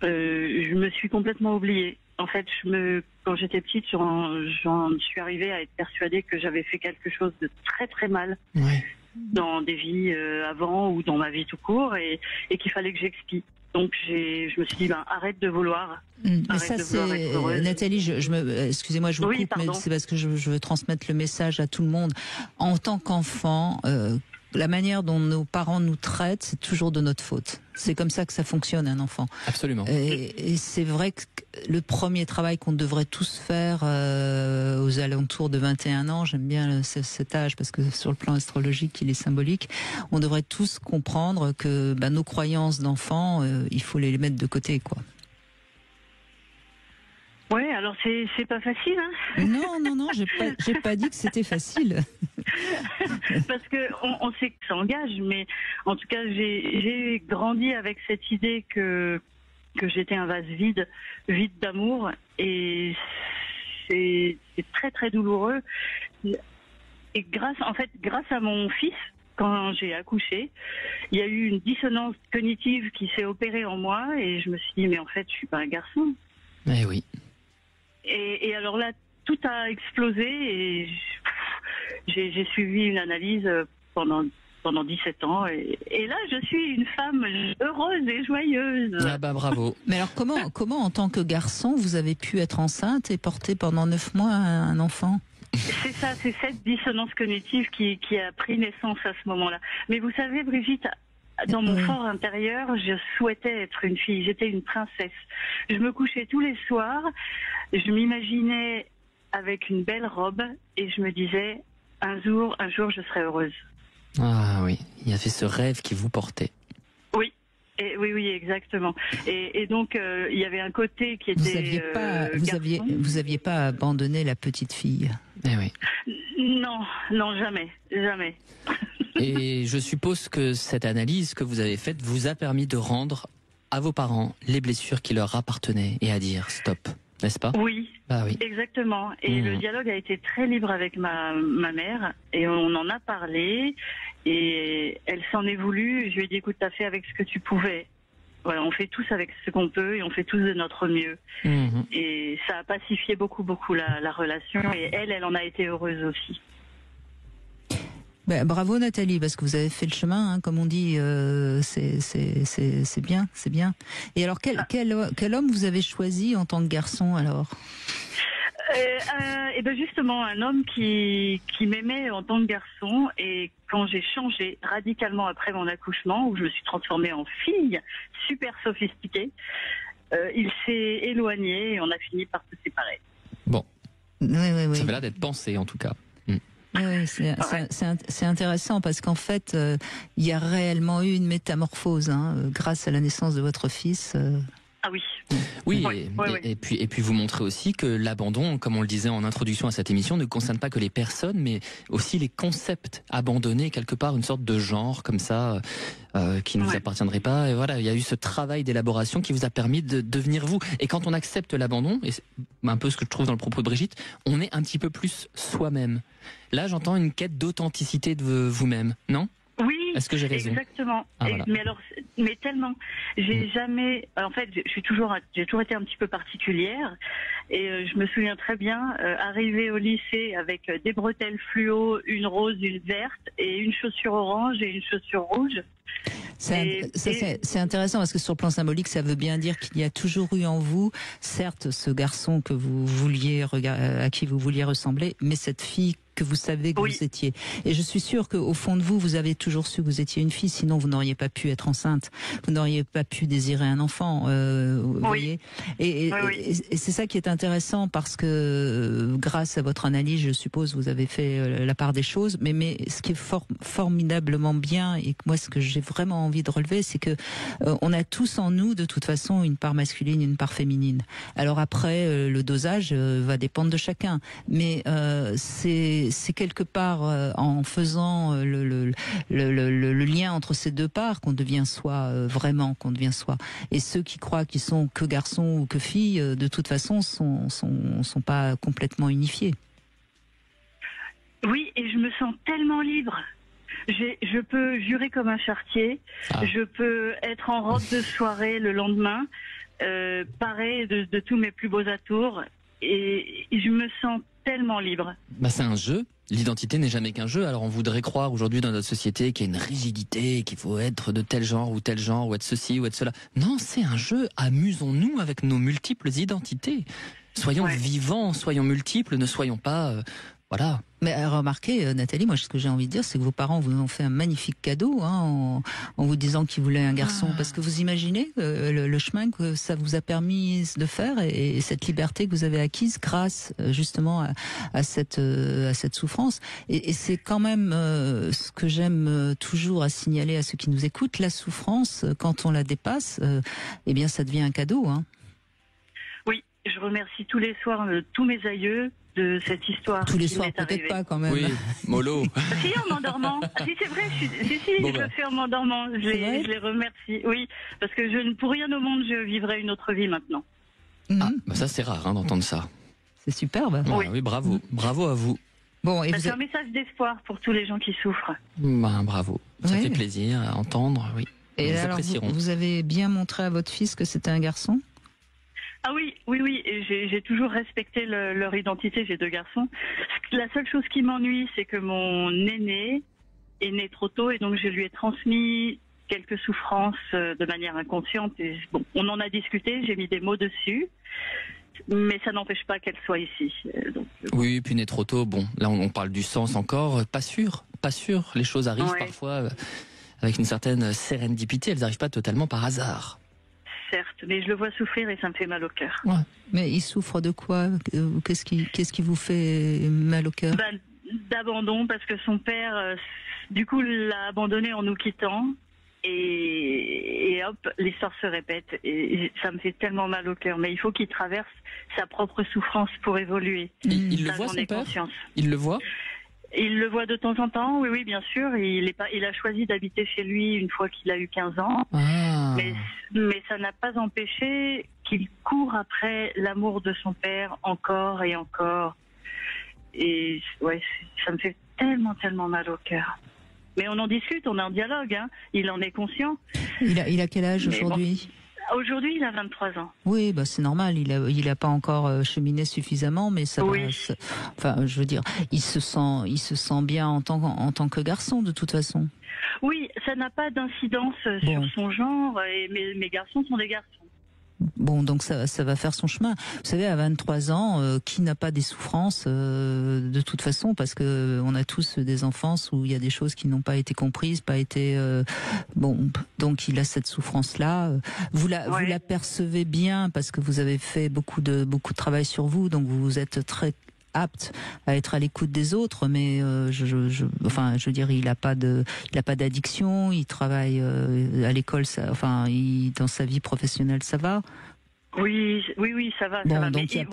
Je me suis complètement oubliée. En fait, quand j'étais petite, j'en suis arrivée à être persuadée que j'avais fait quelque chose de très très mal dans des vies avant ou dans ma vie tout court et qu'il fallait que j'expie. Donc je me suis dit arrête de vouloir. Mais ça c'est Nathalie, excusez-moi, je vous coupe, mais c'est parce que je veux transmettre le message à tout le monde. En tant qu'enfant, la manière dont nos parents nous traitent, c'est toujours de notre faute. C'est comme ça que ça fonctionne, un enfant. Absolument. Et c'est vrai que le premier travail qu'on devrait tous faire aux alentours de 21 ans, j'aime bien cet âge parce que sur le plan astrologique, il est symbolique, on devrait tous comprendre que nos croyances d'enfants, il faut les mettre de côté, quoi. Ouais, alors c'est pas facile, hein. Non, j'ai pas dit que c'était facile. Parce que on sait que ça engage, mais en tout cas j'ai grandi avec cette idée que j'étais un vase vide d'amour, et c'est très très douloureux. Et grâce à mon fils, quand j'ai accouché, il y a eu une dissonance cognitive qui s'est opérée en moi et je me suis dit mais en fait je suis pas un garçon. Eh oui. Et alors là, tout a explosé et j'ai suivi une analyse pendant pendant 17 ans. Et là, je suis une femme heureuse et joyeuse. Ah bah bravo. Mais alors comment en tant que garçon vous avez pu être enceinte et porter pendant 9 mois un enfant? C'est ça, c'est cette dissonance cognitive qui a pris naissance à ce moment-là. Mais vous savez, Brigitte, dans mon fort intérieur, je souhaitais être une fille, j'étais une princesse. Je me couchais tous les soirs, je m'imaginais avec une belle robe et je me disais, un jour, je serai heureuse. Ah oui, il y avait ce rêve qui vous portait. Oui. Oui, exactement. Et donc, il y avait un côté qui était vous aviez pas abandonné la petite fille. Eh oui. Non, jamais. Et je suppose que cette analyse que vous avez faite vous a permis de rendre à vos parents les blessures qui leur appartenaient et à dire stop, n'est-ce pas? Oui. Bah oui. Exactement. Et le dialogue a été très libre avec ma mère et on en a parlé et elle s'en est voulu. Je lui ai dit écoute, t'as fait avec ce que tu pouvais. Voilà, on fait tous avec ce qu'on peut et on fait tous de notre mieux. Et ça a pacifié beaucoup la relation et elle en a été heureuse aussi. Ben, bravo Nathalie, parce que vous avez fait le chemin, hein, comme on dit, c'est bien. Et alors quel homme vous avez choisi en tant que garçon alors? Et ben justement un homme qui m'aimait en tant que garçon, et quand j'ai changé radicalement après mon accouchement où je me suis transformée en fille super sophistiquée, il s'est éloigné et on a fini par se séparer. Bon, Oui. ça avait l'air d'être pensé en tout cas. Oui, c'est intéressant parce qu'en fait, il y a réellement eu une métamorphose grâce à la naissance de votre fils. Ah oui. Oui, Ouais. Et puis vous montrez aussi que l'abandon, comme on le disait en introduction à cette émission, ne concerne pas que les personnes, mais aussi les concepts abandonnés, quelque part, une sorte de genre comme ça, qui ne vous appartiendrait pas. Et voilà, il y a eu ce travail d'élaboration qui vous a permis de devenir vous. Et quand on accepte l'abandon, et c'est un peu ce que je trouve dans le propos de Brigitte, on est un petit peu plus soi-même. Là, j'entends une quête d'authenticité de vous-même, non ? Oui, est-ce que j'ai raison? Exactement. Voilà. Mais tellement. J'ai jamais. En fait, j'ai toujours été un petit peu particulière. Et je me souviens très bien arriver au lycée avec des bretelles fluo, une rose, une verte, et une chaussure orange et une chaussure rouge. C'est intéressant parce que sur le plan symbolique, ça veut bien dire qu'il y a toujours eu en vous, certes, ce garçon que vous vouliez à qui vous vouliez ressembler, mais cette fille que vous savez que vous étiez. Et je suis sûre qu'au fond de vous, vous avez toujours su que vous étiez une fille, sinon vous n'auriez pas pu être enceinte, vous n'auriez pas pu désirer un enfant, vous voyez. Et c'est ça qui est intéressant parce que grâce à votre analyse, je suppose, vous avez fait la part des choses, mais ce qui est formidablement bien et moi ce que j'ai vraiment envie de relever, c'est que on a tous en nous de toute façon une part masculine, une part féminine. Alors après, le dosage va dépendre de chacun, mais c'est quelque part en faisant le lien entre ces deux parts qu'on devient soi, vraiment qu'on devient soi. Et ceux qui croient qu'ils sont que garçons ou que filles, de toute façon, sont pas complètement unifiés. Oui, et je me sens tellement libre. Je peux jurer comme un charretier. Je peux être en robe de soirée le lendemain, parée de tous mes plus beaux atours. Et je me sens tellement libre. Bah c'est un jeu. L'identité n'est jamais qu'un jeu. Alors on voudrait croire aujourd'hui dans notre société qu'il y a une rigidité, qu'il faut être de tel genre, ou être ceci ou être cela. Non, c'est un jeu. Amusons-nous avec nos multiples identités. Soyons vivants, soyons multiples, ne soyons pas... voilà. Mais remarquez, Nathalie, moi ce que j'ai envie de dire, c'est que vos parents vous ont fait un magnifique cadeau en vous disant qu'ils voulaient un garçon. Parce que vous imaginez le chemin que ça vous a permis de faire et cette liberté que vous avez acquise grâce justement à cette souffrance. Et c'est quand même ce que j'aime toujours à signaler à ceux qui nous écoutent, la souffrance, quand on la dépasse, eh bien ça devient un cadeau. Hein. Oui, je remercie tous les soirs tous mes aïeux de cette histoire. Tous les soirs, peut-être pas quand même. Oui, mollo. Si, en m'endormant. Si, c'est vrai, je le fais en m'endormant. Je les remercie. Oui, parce que pour rien au monde, je vivrai une autre vie maintenant. Ah, bah ça c'est rare d'entendre ça. C'est superbe. Oui, bravo. Bravo à vous. Bon, et c'est un message d'espoir pour tous les gens qui souffrent. Bravo. Ça fait plaisir à entendre, oui. Et là, alors, vous avez bien montré à votre fils que c'était un garçon ? Ah oui. J'ai toujours respecté leur identité. J'ai 2 garçons. La seule chose qui m'ennuie, c'est que mon aîné est né trop tôt et donc je lui ai transmis quelques souffrances de manière inconsciente. Et bon, on en a discuté, j'ai mis des mots dessus, mais ça n'empêche pas qu'elle soit ici. Donc, oui, puis né trop tôt, bon, là on parle du sens encore, pas sûr. Les choses arrivent parfois avec une certaine sérendipité, elles n'arrivent pas totalement par hasard. Certes, mais je le vois souffrir et ça me fait mal au cœur. Ouais. Mais il souffre de quoi? Qu'est-ce qui vous fait mal au cœur? D'abandon, parce que son père, du coup, l'a abandonné en nous quittant. Et hop, l'histoire se répète. Et ça me fait tellement mal au cœur. Mais il faut qu'il traverse sa propre souffrance pour évoluer. Il le voit, son père? Il le voit? Il le voit de temps en temps, oui, bien sûr. Il a choisi d'habiter chez lui une fois qu'il a eu 15 ans. Ah. Mais ça n'a pas empêché qu'il court après l'amour de son père encore et encore. Et ouais, ça me fait tellement mal au cœur. Mais on en discute, on est en dialogue, hein. Il en est conscient. Il a quel âge aujourd'hui? Aujourd'hui, il a 23 ans. Oui, c'est normal. Il a pas encore cheminé suffisamment, mais ça va. Enfin, je veux dire, il se sent bien en tant que garçon, de toute façon. Oui, ça n'a pas d'incidence sur son genre. Et mes garçons sont des garçons. Bon, donc ça va faire son chemin. Vous savez, à 23 ans, qui n'a pas des souffrances de toute façon, parce que on a tous des enfances où il y a des choses qui n'ont pas été comprises, pas été donc il a cette souffrance-là. Vous la percevez bien parce que vous avez fait beaucoup de travail sur vous, donc vous êtes très apte à être à l'écoute des autres, mais je veux dire, il a pas d'addiction, il travaille à l'école, dans sa vie professionnelle, ça va. Oui, ça va. Bon, ça va. donc il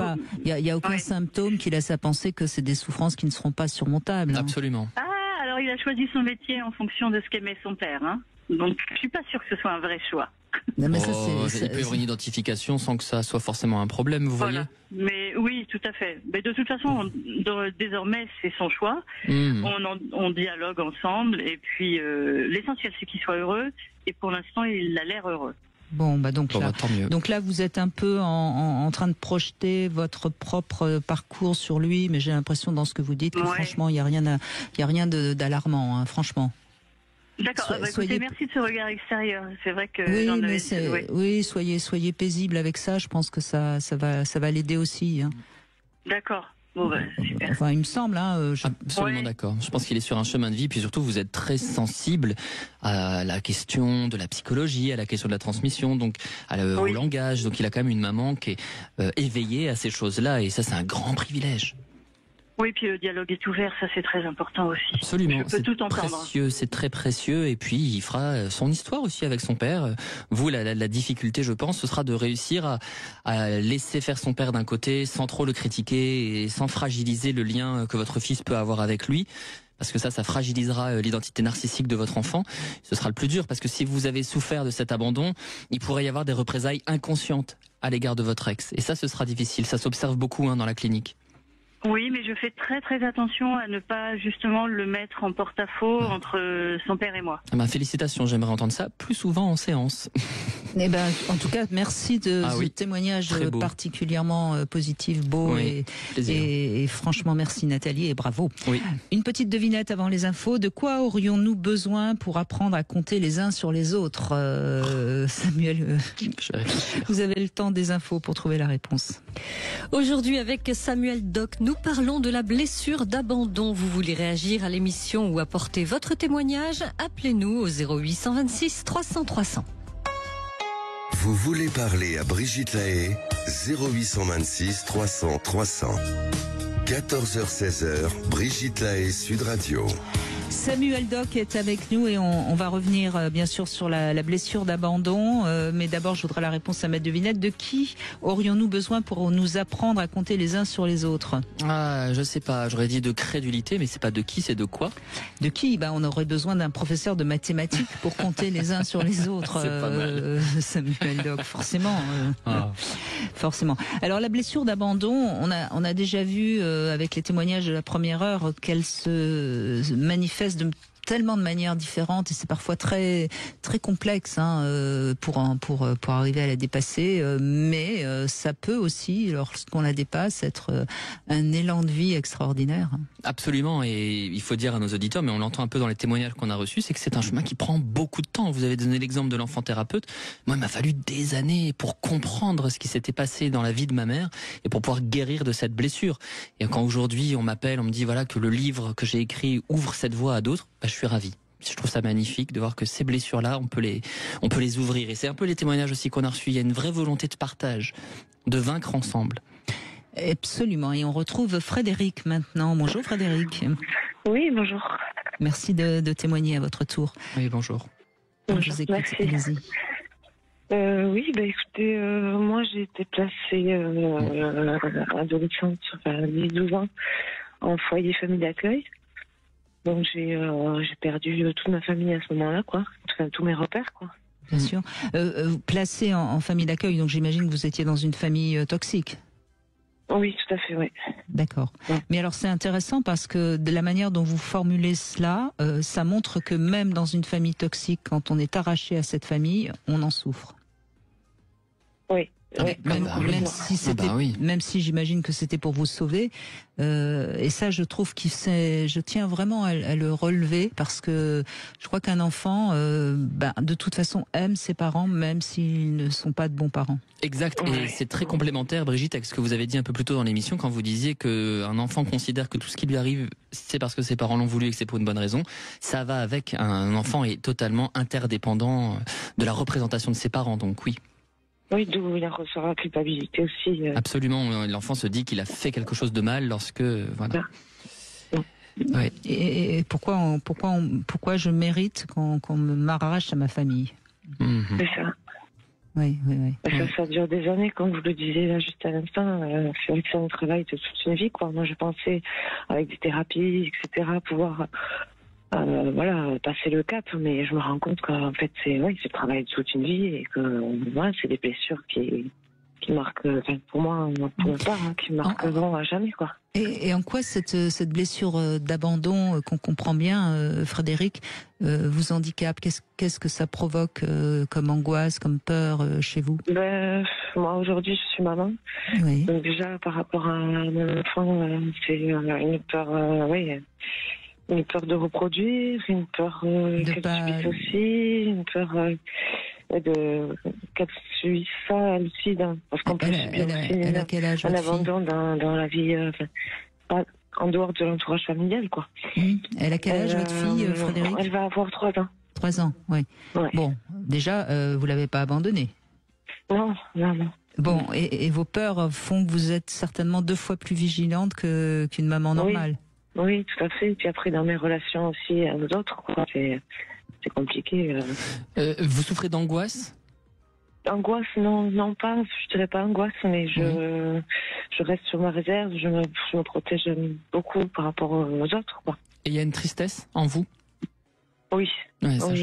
y a aucun symptôme qui laisse à penser que c'est des souffrances qui ne seront pas surmontables. Absolument. Ah, alors il a choisi son métier en fonction de ce qu'aimait son père, hein. Donc je suis pas sûre que ce soit un vrai choix. Non, mais il peut y avoir une identification sans que ça soit forcément un problème, vous voyez. Mais oui, tout à fait. Mais de toute façon, désormais, c'est son choix. On dialogue ensemble, et puis l'essentiel, c'est qu'il soit heureux. Et pour l'instant, il a l'air heureux. Bon, donc là, tant mieux. Donc là, vous êtes un peu en train de projeter votre propre parcours sur lui, mais j'ai l'impression dans ce que vous dites que franchement, il y a rien d'alarmant, hein, franchement. D'accord. Écoutez, merci de ce regard extérieur. C'est vrai que soyez paisible avec ça. Je pense que ça va l'aider aussi. Hein. D'accord. Bon, super. Enfin, il me semble. Absolument d'accord. Je pense qu'il est sur un chemin de vie. Puis surtout, vous êtes très sensible à la question de la psychologie, à la question de la transmission, donc au langage. Donc, il a quand même une maman qui est éveillée à ces choses-là. Et ça, c'est un grand privilège. Oui, puis le dialogue est ouvert, ça c'est très important aussi. Absolument, je peux tout entendre. C'est très précieux, et puis il fera son histoire aussi avec son père. Vous, la difficulté, je pense, ce sera de réussir à laisser faire son père d'un côté, sans trop le critiquer et sans fragiliser le lien que votre fils peut avoir avec lui. Parce que ça fragilisera l'identité narcissique de votre enfant. Ce sera le plus dur, parce que si vous avez souffert de cet abandon, il pourrait y avoir des représailles inconscientes à l'égard de votre ex. Et ça, ce sera difficile. Ça s'observe beaucoup dans la clinique. Oui, mais je fais très attention à ne pas justement le mettre en porte-à-faux entre son père et moi. Félicitations, j'aimerais entendre ça plus souvent en séance. En tout cas, merci de ce témoignage particulièrement positif, beau et franchement merci Nathalie et bravo. Oui. Une petite devinette avant les infos. De quoi aurions-nous besoin pour apprendre à compter les uns sur les autres, Samuel? Vous avez le temps des infos pour trouver la réponse. Aujourd'hui, avec Samuel Doc, nous parlons de la blessure d'abandon. Vous voulez réagir à l'émission ou apporter votre témoignage? Appelez-nous au 0826 300 300. Vous voulez parler à Brigitte Lahaie? 0826 300 300. 14h-16h, Brigitte Lahaie, Sud Radio. Samuel Doc est avec nous et on va revenir bien sûr sur la blessure d'abandon. Mais d'abord, je voudrais la réponse à ma devinette. De qui aurions-nous besoin pour nous apprendre à compter les uns sur les autres? Je sais pas. J'aurais dit de crédulité, mais c'est pas de qui, c'est de quoi? De qui? On aurait besoin d'un professeur de mathématiques pour compter les uns sur les autres. C'est pas mal. Samuel Doc, forcément. Forcément. Alors la blessure d'abandon, on a déjà vu avec les témoignages de la première heure qu'elle se manifeste de tellement de manières différentes et c'est parfois très très complexe pour arriver à la dépasser. Mais ça peut aussi, lorsqu'on la dépasse, être un élan de vie extraordinaire. Absolument, et il faut dire à nos auditeurs, mais on l'entend un peu dans les témoignages qu'on a reçus, c'est que c'est un chemin qui prend beaucoup de temps. Vous avez donné l'exemple de l'enfant thérapeute. Moi, il m'a fallu des années pour comprendre ce qui s'était passé dans la vie de ma mère et pour pouvoir guérir de cette blessure. Et quand aujourd'hui on m'appelle, on me dit voilà que le livre que j'ai écrit ouvre cette voie à d'autres, je suis ravi. Je trouve ça magnifique de voir que ces blessures-là, on peut les ouvrir. Et c'est un peu les témoignages aussi qu'on a reçus. Il y a une vraie volonté de partage, de vaincre ensemble. Absolument. Et on retrouve Frédéric maintenant. Bonjour Frédéric. Oui, bonjour. Merci de témoigner à votre tour. Oui, bonjour. Je vous écoute. Merci. Allez-y. Oui, écoutez, moi j'ai été placée adolescente, enfin 10-12 ans, en foyer famille d'accueil. Donc j'ai perdu toute ma famille à ce moment-là, quoi. Enfin, tous mes repères, quoi. Bien sûr. Placé en famille d'accueil, donc j'imagine que vous étiez dans une famille toxique. Oui, tout à fait, oui. D'accord. Ouais. Mais alors c'est intéressant parce que de la manière dont vous formulez cela, ça montre que même dans une famille toxique, quand on est arraché à cette famille, on en souffre. Oui. Oui, même si j'imagine que c'était pour vous sauver, et ça je trouve je tiens vraiment à le relever parce que je crois qu'un enfant, de toute façon aime ses parents même s'ils ne sont pas de bons parents. Exact, et c'est très complémentaire, Brigitte, avec ce que vous avez dit un peu plus tôt dans l'émission quand vous disiez qu'un enfant considère que tout ce qui lui arrive, c'est parce que ses parents l'ont voulu et que c'est pour une bonne raison. Ça va avec, un enfant est totalement interdépendant de la représentation de ses parents, donc oui. Oui, d'où il ressort la culpabilité aussi. Absolument, l'enfant se dit qu'il a fait quelque chose de mal lorsque... Voilà. Ouais. Et pourquoi je mérite qu'on m'arrache à ma famille? C'est ça. Oui. Ça dure des années, comme je le disais là juste à l'instant. C'est vrai que c'est un travail de toute une vie, quoi. Moi, je pensais, avec des thérapies, etc., pouvoir... passer le cap, mais je me rends compte qu'en fait c'est le travail de toute une vie et que c'est des blessures qui marquent, pour moi, pour ma part, qui marqueront à jamais, quoi. Et en quoi cette blessure d'abandon qu'on comprend bien, Frédéric, vous handicape? Qu'est-ce que ça provoque comme angoisse, comme peur chez vous? Moi aujourd'hui je suis maman, oui. Donc déjà par rapport à mon enfant, c'est une peur, une peur de reproduire, une peur qu'elle subisse aussi, une peur qu'elle subisse ça elle aussi, parce qu'on peut subir aussi un abandon dans la vie, pas en dehors de l'entourage familial, quoi. Elle a quel âge votre fille, Frédéric? Elle va avoir 3 ans. 3 ans, oui. Ouais. Bon, déjà, vous l'avez pas abandonnée? Non. Bon, et vos peurs font que vous êtes certainement 2 fois plus vigilante qu'une maman normale. Oui, tout à fait. Et puis après, dans mes relations aussi aux autres, quoi, c'est compliqué. Vous souffrez d'angoisse? Angoisse, non pas. Je dirais pas angoisse, mais je reste sur ma réserve. Je me protège beaucoup par rapport aux autres, quoi. Et il y a une tristesse en vous? Oui. Ouais, ça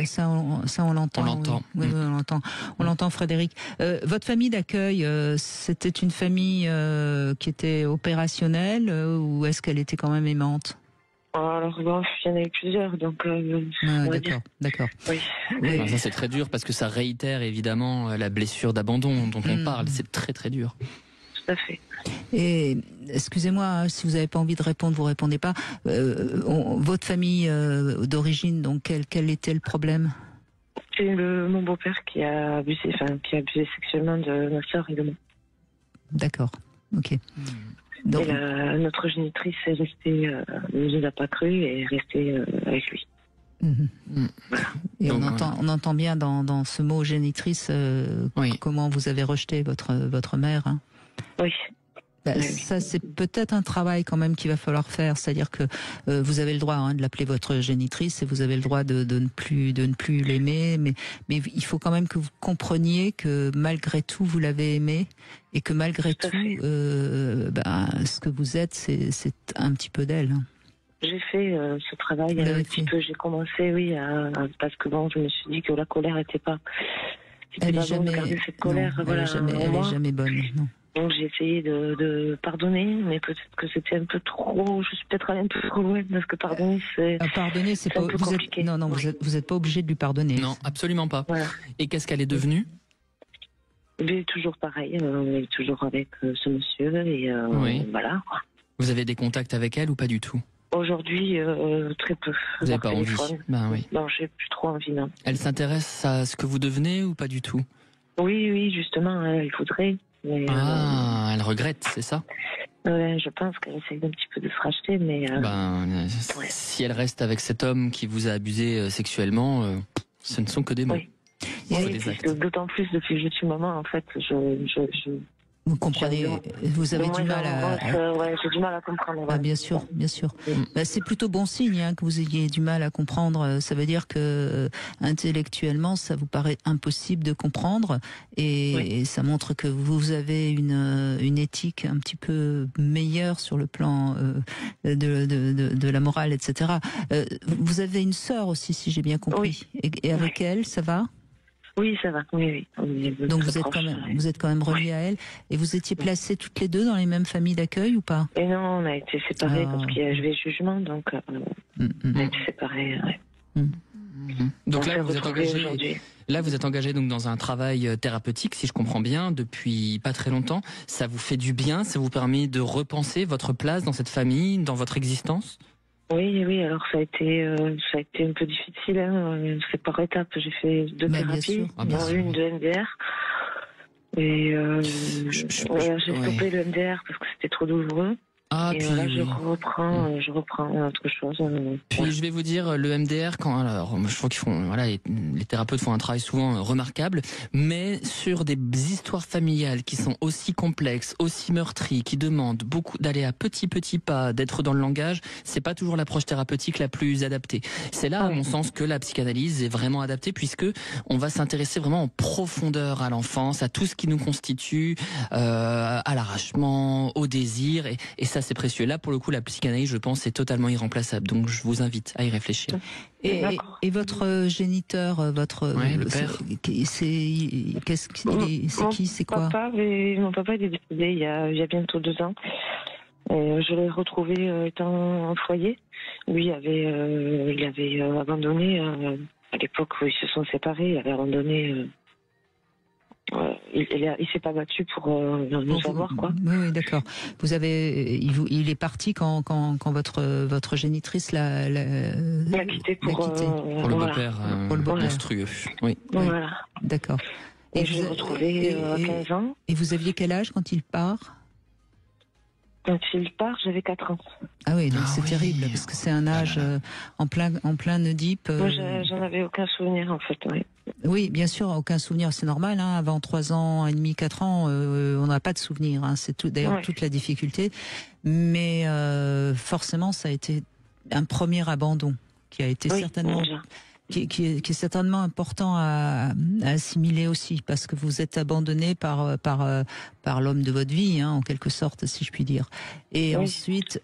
Ça, on l'entend. On l'entend. Oui, on l'entend. On l'entend, Frédéric. Votre famille d'accueil, c'était une famille qui était opérationnelle ou est-ce qu'elle était quand même aimante? Alors, il y en a eu plusieurs, donc... D'accord. Oui. Ça, c'est très dur parce que ça réitère évidemment la blessure d'abandon dont on parle. C'est très très dur. Tout à fait. Et excusez-moi, si vous n'avez pas envie de répondre, vous répondez pas. Votre famille d'origine, donc quel était le problème? C'est mon beau-père qui a abusé sexuellement de ma sœur et de moi. D'accord. Ok. Donc, et notre génitrice est restée, ne nous a pas cru et est restée avec lui. Voilà. Et donc, on entend bien dans ce mot génitrice comment vous avez rejeté votre mère. Hein. Oui. Ça, c'est peut-être un travail quand même qu'il va falloir faire. C'est-à-dire que vous avez le droit de l'appeler votre génitrice et vous avez le droit de ne plus l'aimer, mais il faut quand même que vous compreniez que malgré tout, vous l'avez aimée et que malgré tout, ce que vous êtes, c'est un petit peu d'elle. J'ai fait ce travail un petit peu. J'ai commencé, parce que je me suis dit que la colère n'était pas. Elle est jamais. Cette colère, elle est jamais bonne. Non. Donc j'ai essayé de pardonner, mais peut-être que c'était un peu trop. Je suis peut-être allée un peu trop loin parce que pardonner, pardonner, c'est pas. compliqué. Non, vous êtes pas obligé de lui pardonner. Non, absolument pas. Voilà. Et qu'est-ce qu'elle est devenue? Mais toujours pareil, on est toujours avec ce monsieur et Oui. voilà. Vous avez des contacts avec elle ou pas du tout? Aujourd'hui, très peu. Vous n'avez Par pas envie? téléphone. Ben oui. Non, j'ai plus trop envie, non. Elle s'intéresse à ce que vous devenez ou pas du tout? Oui, justement, il faudrait. Mais, Ah, elle regrette, c'est ça? je pense qu'elle essaye un petit peu de se racheter, mais... Si elle reste avec cet homme qui vous a abusé sexuellement, ce ne sont que des mots. Oui. C'est Oui, des actes. d'autant plus depuis le petit moment, en fait, Vous comprenez, vous avez du mal à... j'ai du mal à comprendre. Ah, bien sûr. Bah, c'est plutôt bon signe que vous ayez du mal à comprendre. Ça veut dire que intellectuellement, ça vous paraît impossible de comprendre, et ça montre que vous avez une éthique un petit peu meilleure sur le plan de la morale, etc. Vous avez une sœur aussi, si j'ai bien compris, et avec elle, ça va? Oui, ça va. Oui. Donc vous êtes quand même reliés à elle, et vous étiez placés toutes les deux dans les mêmes familles d'accueil ou pas? Et non, on a été séparés parce qu'il y avait jugement, donc on a été séparés. Ouais. Donc là, vous êtes engagé donc dans un travail thérapeutique, si je comprends bien, depuis pas très longtemps. Ça vous fait du bien? Ça vous permet de repenser votre place dans cette famille, dans votre existence? Oui, alors ça a été un peu difficile, c'est par étapes. J'ai fait 2 thérapies, dont une de MDR. Et j'ai stoppé le MDR parce que c'était trop douloureux. Ah, et puis là, je reprends autre chose. Puis je vais vous dire, le MDR, je trouve qu'ils font, les thérapeutes font un travail souvent remarquable, mais sur des histoires familiales qui sont aussi complexes, aussi meurtries, qui demandent beaucoup d'aller à petits pas, d'être dans le langage, c'est pas toujours l'approche thérapeutique la plus adaptée. C'est là, à mon sens, que la psychanalyse est vraiment adaptée, puisque on va s'intéresser vraiment en profondeur à l'enfance, à tout ce qui nous constitue, à l'arrachement, au désir, et ça, c'est précieux. Là, pour le coup, la psychanalyse, je pense, est totalement irremplaçable. Donc, je vous invite à y réfléchir. Et votre géniteur, le père, c'est quoi? Mon papa il est décédé il y a bientôt 2 ans. Je l'ai retrouvé étant en foyer. Lui, il avait abandonné à l'époque où ils se sont séparés. Il avait abandonné. Il s'est pas battu pour nous avoir, quoi. Oui, d'accord. Il est parti quand votre génitrice l'a quitté pour le beau-père monstrueux. Oui. Voilà. D'accord. Et je l'ai retrouvé à 15 ans. Et vous aviez quel âge quand il part? Quand il part, j'avais 4 ans. Ah oui, donc c'est terrible, parce que c'est un âge en plein Oedipe. Moi, j'en avais aucun souvenir, en fait, oui. Oui, bien sûr, aucun souvenir, c'est normal. Avant 3 ans et demi, 4 ans, on n'a pas de souvenir. C'est d'ailleurs toute la difficulté. Mais forcément, ça a été un premier abandon qui a été certainement... Qui est certainement important à assimiler aussi, parce que vous êtes abandonné par l'homme de votre vie, en quelque sorte, si je puis dire. Et ensuite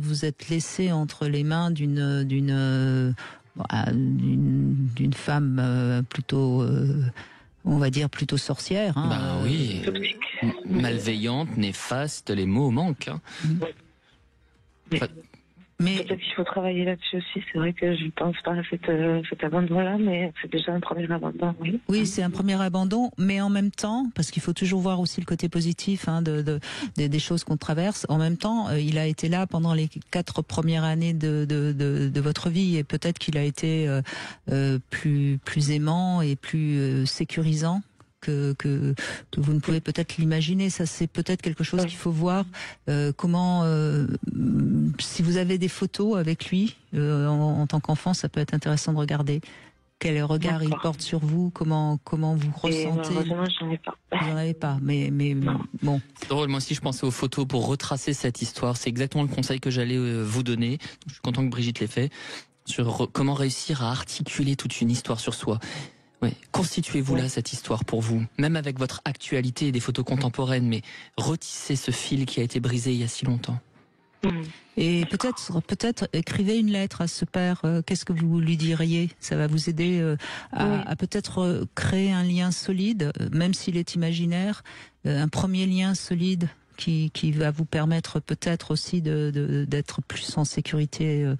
vous êtes laissé entre les mains d'une femme plutôt, on va dire plutôt sorcière. Malveillante, néfaste, les mots manquent. Mais peut-être qu'il faut travailler là-dessus aussi. C'est vrai que je ne pense pas à cet abandon-là, mais c'est déjà un premier abandon, oui. Oui, c'est un premier abandon, mais en même temps, parce qu'il faut toujours voir aussi le côté positif des choses qu'on traverse, en même temps, il a été là pendant les 4 premières années de votre vie, et peut-être qu'il a été plus aimant et plus sécurisant que vous ne pouvez peut-être l'imaginer. Ça, c'est peut-être quelque chose qu'il faut voir. Comment, si vous avez des photos avec lui en tant qu'enfant, ça peut être intéressant de regarder quel regard il porte sur vous, comment vous ressentez. J'en ai pas. Vous n'en avez pas, mais bon. C'est drôle, moi aussi je pensais aux photos pour retracer cette histoire. C'est exactement le conseil que j'allais vous donner. Je suis content que Brigitte l'ait fait, sur comment réussir à articuler toute une histoire sur soi. Oui. Constituez-vous là cette histoire pour vous, même avec votre actualité et des photos contemporaines, mais retissez ce fil qui a été brisé il y a si longtemps. Et peut-être écrivez une lettre à ce père. Qu'est-ce que vous lui diriez? Ça va vous aider à peut-être créer un lien solide, même s'il est imaginaire, un premier lien solide qui va vous permettre peut-être aussi d'être plus en sécurité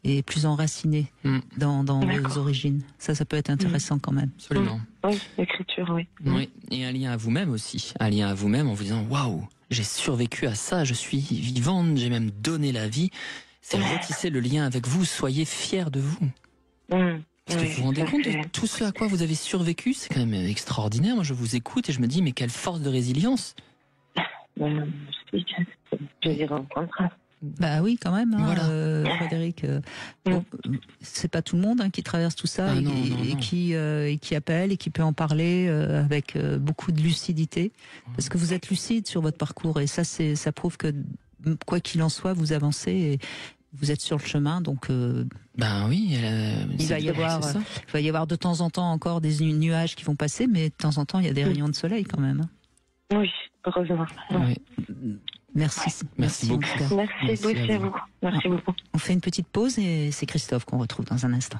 et plus enraciné dans vos origines. Ça peut être intéressant quand même. Absolument. Oui, l'écriture, oui. Oui, et un lien à vous-même aussi. Un lien à vous-même en vous disant « Waouh, j'ai survécu à ça, je suis vivante, j'ai même donné la vie. » C'est retisser le lien avec vous, soyez fiers de vous. Parce que vous vous rendez compte de tout ce à quoi vous avez survécu, c'est quand même extraordinaire. Moi, je vous écoute et je me dis « Mais quelle force de résilience !» Je dirais au contraire. Bah oui, quand même, hein, Voilà. Frédéric. Bon, c'est pas tout le monde qui traverse tout ça et qui appelle et qui peut en parler avec beaucoup de lucidité, parce que vous êtes lucide sur votre parcours et ça prouve que quoi qu'il en soit, vous avancez et vous êtes sur le chemin. Donc, ben oui, il va y avoir de temps en temps encore des nuages qui vont passer, mais de temps en temps, il y a des rayons de soleil quand même. Oui, heureusement. Oui. Merci beaucoup. Merci à vous. Merci beaucoup. On fait une petite pause et c'est Christophe qu'on retrouve dans un instant.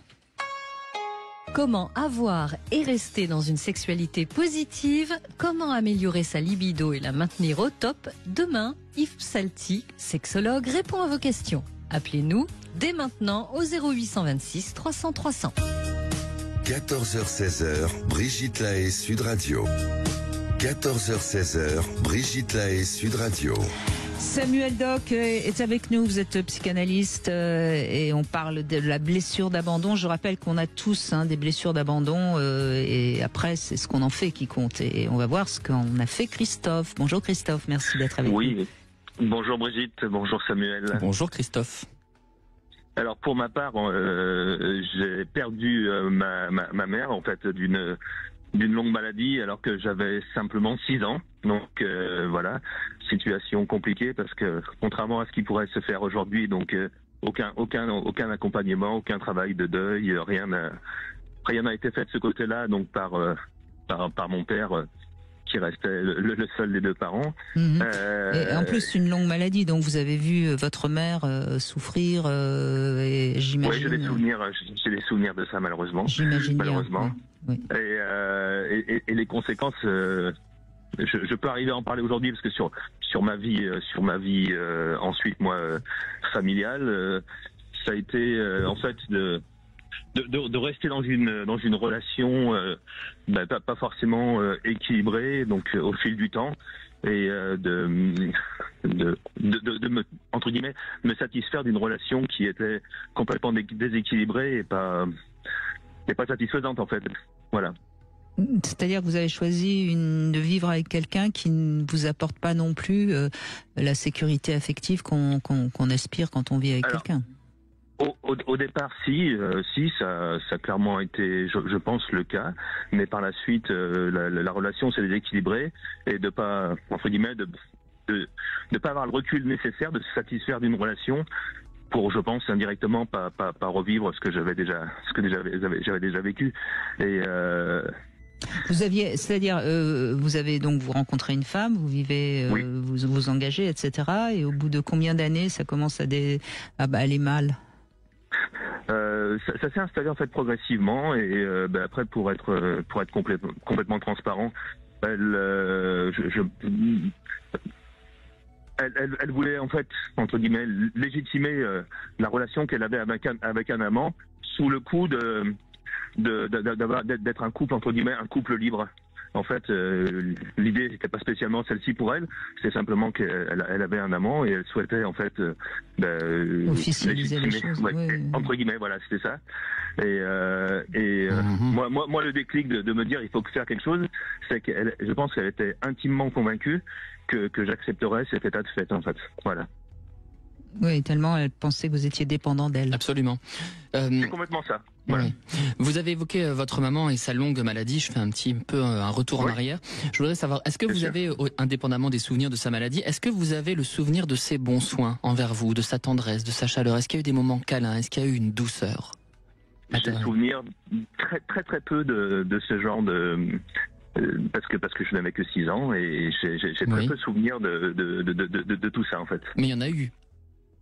Comment avoir et rester dans une sexualité positive? Comment améliorer sa libido et la maintenir au top? Demain, Yves Salty, sexologue, répond à vos questions. Appelez-nous dès maintenant au 0826 300 300. 14h-16h, Brigitte Lahaie, Sud Radio. 14h-16h, Brigitte Lahaie, Sud Radio. Samuel Doc est avec nous, vous êtes psychanalyste et on parle de la blessure d'abandon. Je rappelle qu'on a tous des blessures d'abandon et après c'est ce qu'on en fait qui compte. Et on va voir ce qu'en a fait Christophe. Bonjour Christophe, merci d'être avec nous. Oui, bonjour Brigitte, bonjour Samuel. Bonjour Christophe. Alors pour ma part, j'ai perdu ma mère en fait d'une longue maladie alors que j'avais simplement 6 ans. Donc voilà, situation compliquée parce que contrairement à ce qui pourrait se faire aujourd'hui, donc aucun accompagnement, aucun travail de deuil, rien n'a été fait de ce côté-là, donc par mon père qui restait le seul des 2 parents. Et en plus une longue maladie, donc vous avez vu votre mère souffrir et j'imagine. Oui, j'ai des souvenirs de ça malheureusement. J'imagine malheureusement. Bien. Oui. Et les conséquences, je peux arriver à en parler aujourd'hui parce que sur ma vie ensuite moi familiale, ça a été en fait de rester dans une relation pas forcément équilibrée donc au fil du temps et de me entre guillemets me satisfaire d'une relation qui était complètement déséquilibrée et pas satisfaisante en fait. Voilà. C'est-à-dire que vous avez choisi de vivre avec quelqu'un qui ne vous apporte pas non plus la sécurité affective qu'on aspire quand on vit avec quelqu'un. Au départ, si ça a clairement été, je pense, le cas, mais par la suite, la relation s'est déséquilibrée et de pas, entre guillemets, de pas avoir le recul nécessaire de se satisfaire d'une relation pour, je pense, indirectement pas revivre ce que j'avais déjà vécu. Et vous avez donc vous rencontrez une femme, vous vivez, oui. vous engagez, etc. Et au bout de combien d'années ça commence à aller mal? Ça s'est installé en fait progressivement et après pour être complètement transparent, elle voulait en fait entre guillemets légitimer la relation qu'elle avait avec un amant sous le coup d'être un couple entre guillemets un couple libre. En fait, l'idée n'était pas spécialement celle-ci pour elle, c'est simplement qu'elle avait un amant et elle souhaitait en fait officialiser les choses, entre guillemets, voilà, c'était ça. Et moi, le déclic de me dire il faut faire quelque chose, c'est que je pense qu'elle était intimement convaincue que j'accepterais cet état de fait, en fait. Voilà. Oui, tellement elle pensait que vous étiez dépendant d'elle. Absolument. C'est complètement ça. Voilà. Oui. Vous avez évoqué votre maman et sa longue maladie. Je fais un petit peu un retour en arrière. Je voudrais savoir, est-ce que vous avez, indépendamment des souvenirs de sa maladie, est-ce que vous avez le souvenir de ses bons soins envers vous, de sa tendresse, de sa chaleur? Est-ce qu'il y a eu des moments câlins? Est-ce qu'il y a eu une douceur? J'ai souvenir très peu de ce genre de... parce que je n'avais que 6 ans et j'ai très peu souvenir de tout ça en fait. Mais il y en a eu.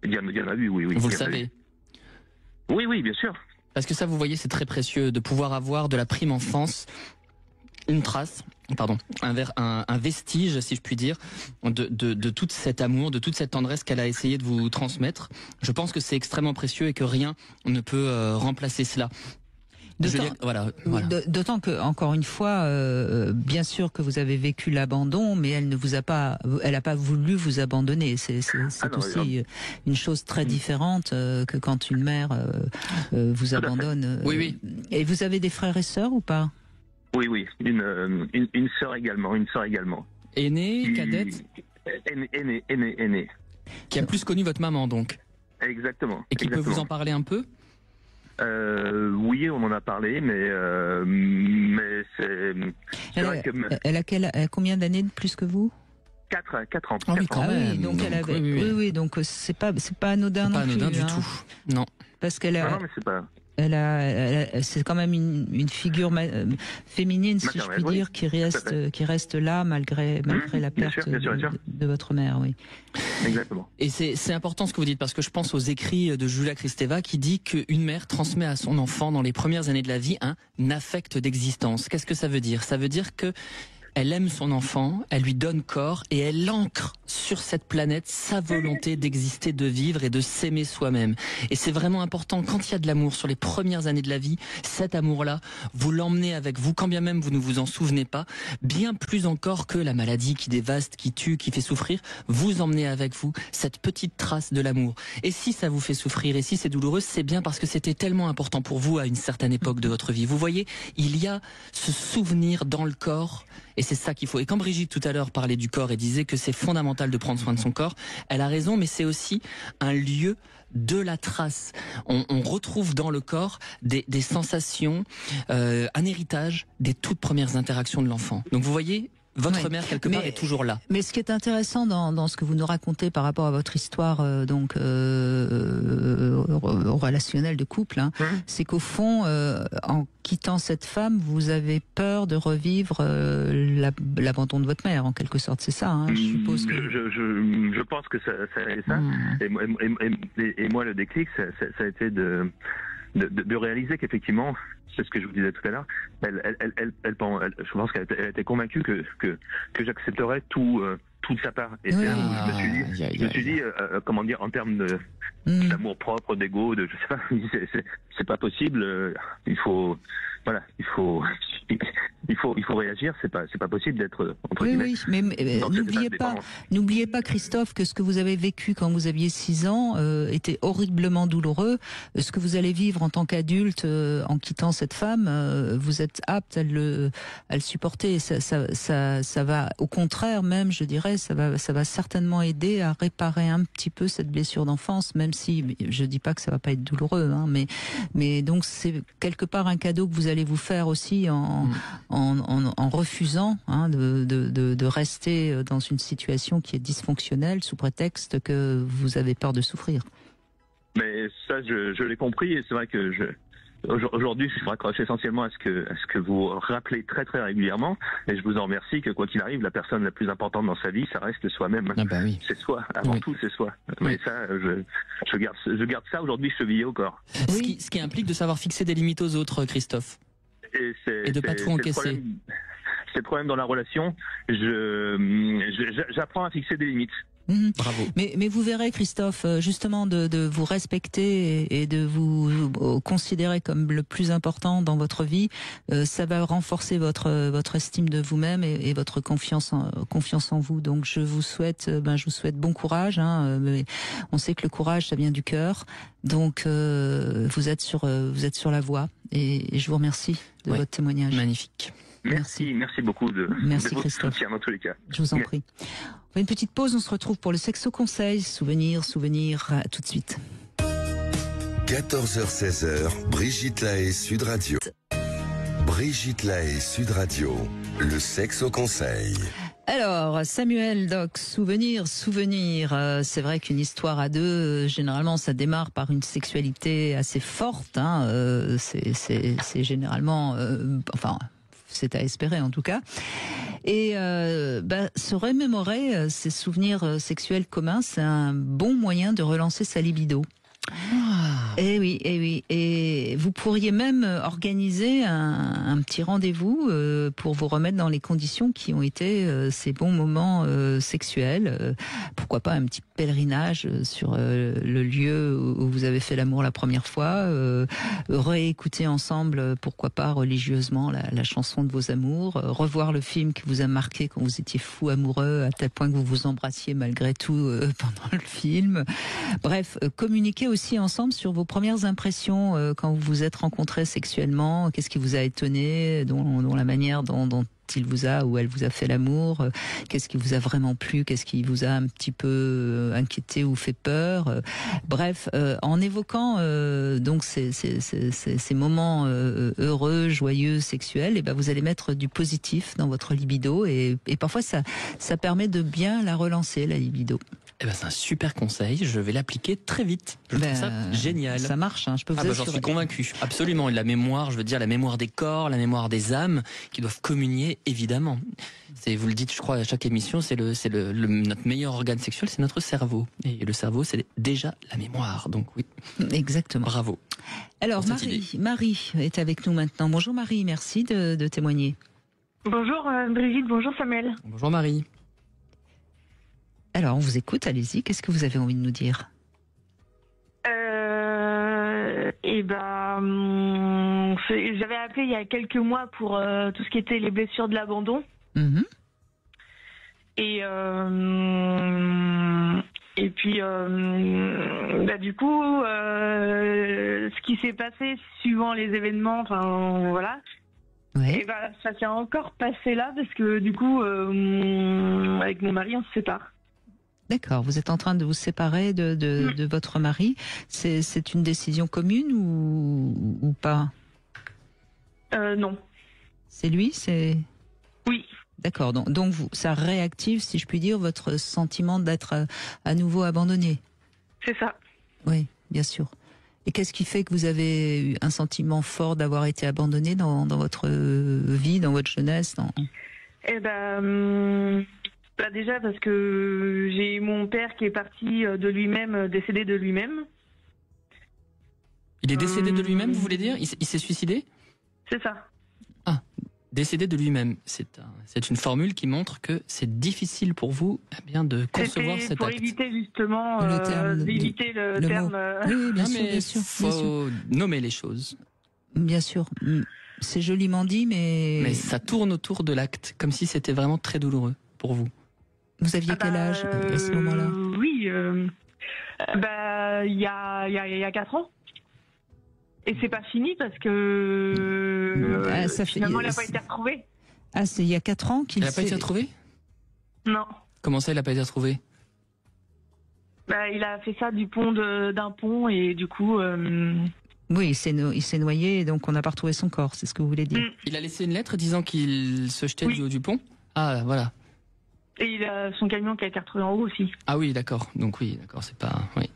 Il y en a eu, oui. Vous le savez? Oui, bien sûr. Parce que ça, vous voyez, c'est très précieux de pouvoir avoir de la prime enfance une trace, un vestige, si je puis dire, de tout cet amour, de toute cette tendresse qu'elle a essayé de vous transmettre. Je pense que c'est extrêmement précieux et que rien ne peut remplacer cela. D'autant que, encore une fois, bien sûr que vous avez vécu l'abandon, mais elle n'a pas voulu vous abandonner. C'est aussi une chose très différente que quand une mère vous abandonne. Oui. Et vous avez des frères et sœurs ou pas? Oui, une sœur également, Aînée, cadette? Aînée. Qui a plus connu votre maman, donc? Exactement. Et qui peut vous en parler un peu? Oui, on en a parlé, mais c'est vrai que... Elle a combien d'années de plus que vous? 4 ans. Ah oui, quand même. Oui, donc elle avait... Oui, donc c'est pas anodin non plus. Pas anodin du tout. Non. Parce qu'elle a... Non, mais c'est pas... c'est quand même une figure féminine, si je puis dire, qui reste là malgré la perte de votre mère, oui. Exactement. Et c'est important ce que vous dites, parce que je pense aux écrits de Julia Kristeva qui dit qu'une mère transmet à son enfant dans les premières années de la vie un affect d'existence. Qu'est-ce que ça veut dire? Ça veut dire que elle aime son enfant, elle lui donne corps et elle ancre sur cette planète sa volonté d'exister, de vivre et de s'aimer soi-même. Et c'est vraiment important, quand il y a de l'amour sur les premières années de la vie, cet amour-là, vous l'emmenez avec vous, quand bien même vous ne vous en souvenez pas, bien plus encore que la maladie qui dévaste, qui tue, qui fait souffrir, vous emmenez avec vous cette petite trace de l'amour. Et si ça vous fait souffrir, et si c'est douloureux, c'est bien parce que c'était tellement important pour vous à une certaine époque de votre vie. Vous voyez, il y a ce souvenir dans le corps. Et c'est ça qu'il faut. Et quand Brigitte tout à l'heure parlait du corps et disait que c'est fondamental de prendre soin de son corps, elle a raison, mais c'est aussi un lieu de la trace. On retrouve dans le corps des sensations, un héritage des toutes premières interactions de l'enfant. Donc vous voyez, votre mère, quelque part, est toujours là. Mais ce qui est intéressant dans ce que vous nous racontez par rapport à votre histoire relationnelle de couple, c'est qu'au fond, en quittant cette femme, vous avez peur de revivre l'abandon de votre mère, en quelque sorte. C'est ça, je suppose que... Je pense que ça est ça. Et moi, le déclic, ça a été de réaliser qu'effectivement, c'est ce que je vous disais tout à l'heure, je pense qu'elle était convaincue que j'accepterais tout de sa part. Et je me suis dit, comment dire, en termes d'amour propre, d'ego, je sais pas, c'est pas possible. Il faut réagir. C'est pas possible d'être entre guillemets. Oui, mais n'oubliez pas, Christophe, que ce que vous avez vécu quand vous aviez 6 ans était horriblement douloureux. Ce que vous allez vivre en tant qu'adulte en quittant cette femme, vous êtes apte à le supporter. Ça va, au contraire même, je dirais, ça va certainement aider à réparer un petit peu cette blessure d'enfance, même si je dis pas que ça va pas être douloureux, mais donc c'est quelque part un cadeau que vous allez vous faire aussi en refusant de rester dans une situation qui est dysfonctionnelle sous prétexte que vous avez peur de souffrir. Mais ça, je l'ai compris, et c'est vrai que aujourd'hui, je raccroche essentiellement à ce que vous rappelez très très régulièrement, et je vous en remercie, que quoi qu'il arrive, la personne la plus importante dans sa vie, ça reste soi-même. Oui. C'est soi, avant tout, c'est soi. Oui. Mais ça, je garde ça aujourd'hui chevillé au corps. Ce qui implique de savoir fixer des limites aux autres, Christophe. Et de pas trop encaisser. C'est le problème dans la relation. J'apprends à fixer des limites. Bravo. Mais vous verrez, Christophe, justement de vous respecter et de vous considérer comme le plus important dans votre vie, ça va renforcer votre estime de vous-même et votre confiance en vous. Donc je vous souhaite bon courage. Mais on sait que le courage, ça vient du cœur. Donc vous êtes sur la voie et je vous remercie de votre témoignage. Magnifique. Merci beaucoup de votre soutien dans tous les cas. Je vous en prie. On fait une petite pause, on se retrouve pour le Sexo Conseil. Souvenir, tout de suite. 14h-16h, Brigitte Lahaie, Sud Radio. Brigitte Lahaie, Sud Radio, le Sexo Conseil. Alors, Samuel, Doc, souvenir. C'est vrai qu'une histoire à deux, généralement, ça démarre par une sexualité assez forte. C'est généralement, c'est à espérer en tout cas. Et se remémorer ses souvenirs sexuels communs, c'est un bon moyen de relancer sa libido. Eh oui. Et vous pourriez même organiser un petit rendez-vous pour vous remettre dans les conditions qui ont été ces bons moments sexuels. Pourquoi pas un petit pèlerinage sur le lieu où vous avez fait l'amour la première fois. Réécouter ensemble, pourquoi pas religieusement, la chanson de vos amours. Revoir le film qui vous a marqué quand vous étiez fou amoureux, à tel point que vous vous embrassiez malgré tout pendant le film. Bref, communiquer aussi ensemble sur vos premières impressions quand vous vous êtes rencontrés sexuellement. Qu'est-ce qui vous a étonné, dont la manière dont il vous a ou elle vous a fait l'amour, qu'est-ce qui vous a vraiment plu, qu'est-ce qui vous a un petit peu inquiété ou fait peur. Bref, en évoquant donc ces moments heureux, joyeux, sexuels, et ben vous allez mettre du positif dans votre libido et parfois ça permet de bien la relancer, la libido. Eh ben, c'est un super conseil, je vais l'appliquer très vite. Je trouve ça génial. Ça marche, hein, je peux vous assurer. J'en suis convaincu, absolument. Et la mémoire, je veux dire la mémoire des corps, la mémoire des âmes, qui doivent communier, évidemment. Vous le dites, je crois, à chaque émission, notre meilleur organe sexuel, c'est notre cerveau. Et le cerveau, c'est déjà la mémoire, donc oui. Exactement. Bravo. Alors Marie est avec nous maintenant. Bonjour Marie, merci de témoigner. Bonjour Brigitte, bonjour Samuel. Bonjour Marie. Alors, on vous écoute, allez-y. Qu'est-ce que vous avez envie de nous dire ? J'avais appelé il y a quelques mois pour tout ce qui était les blessures de l'abandon. Mmh. Et puis, du coup, ce qui s'est passé suivant les événements, enfin voilà. Ouais. Et ça s'est encore passé là parce que du coup, avec mon mari, on se sépare. D'accord, vous êtes en train de vous séparer de votre mari. C'est une décision commune ou pas ? Non. C'est lui, Oui. D'accord, donc ça réactive, si je puis dire, votre sentiment d'être à nouveau abandonné. C'est ça. Oui, bien sûr. Et qu'est-ce qui fait que vous avez eu un sentiment fort d'avoir été abandonné dans votre vie, dans votre jeunesse Déjà parce que j'ai mon père qui est parti de lui-même, décédé de lui-même. Il est décédé de lui-même, vous voulez dire ? Il s'est suicidé ? C'est ça. Ah, décédé de lui-même. C'est une formule qui montre que c'est difficile pour vous de concevoir cet acte. Pour éviter justement le terme. Oui, bien sûr. Il faut nommer les choses. Bien sûr. C'est joliment dit, mais ça tourne autour de l'acte, comme si c'était vraiment très douloureux pour vous. Vous aviez quel âge à ce moment-là ? Oui, il y a 4 ans. Et c'est pas fini parce que finalement, elle n'a pas été retrouvée. Ah, c'est il y a 4 ans qu'il Elle n'a pas été retrouvée ? Non. Comment ça, elle n'a pas été retrouvée ? Il a fait ça du pont d'un pont et du coup... Oui, il s'est noyé, donc on n'a pas retrouvé son corps, c'est ce que vous voulez dire. Il a laissé une lettre disant qu'il se jetait du haut du pont ? Ah, voilà. Et il a son camion qui a été retrouvé en haut aussi. Ah oui, d'accord. Donc oui, d'accord, c'est pas... Oui.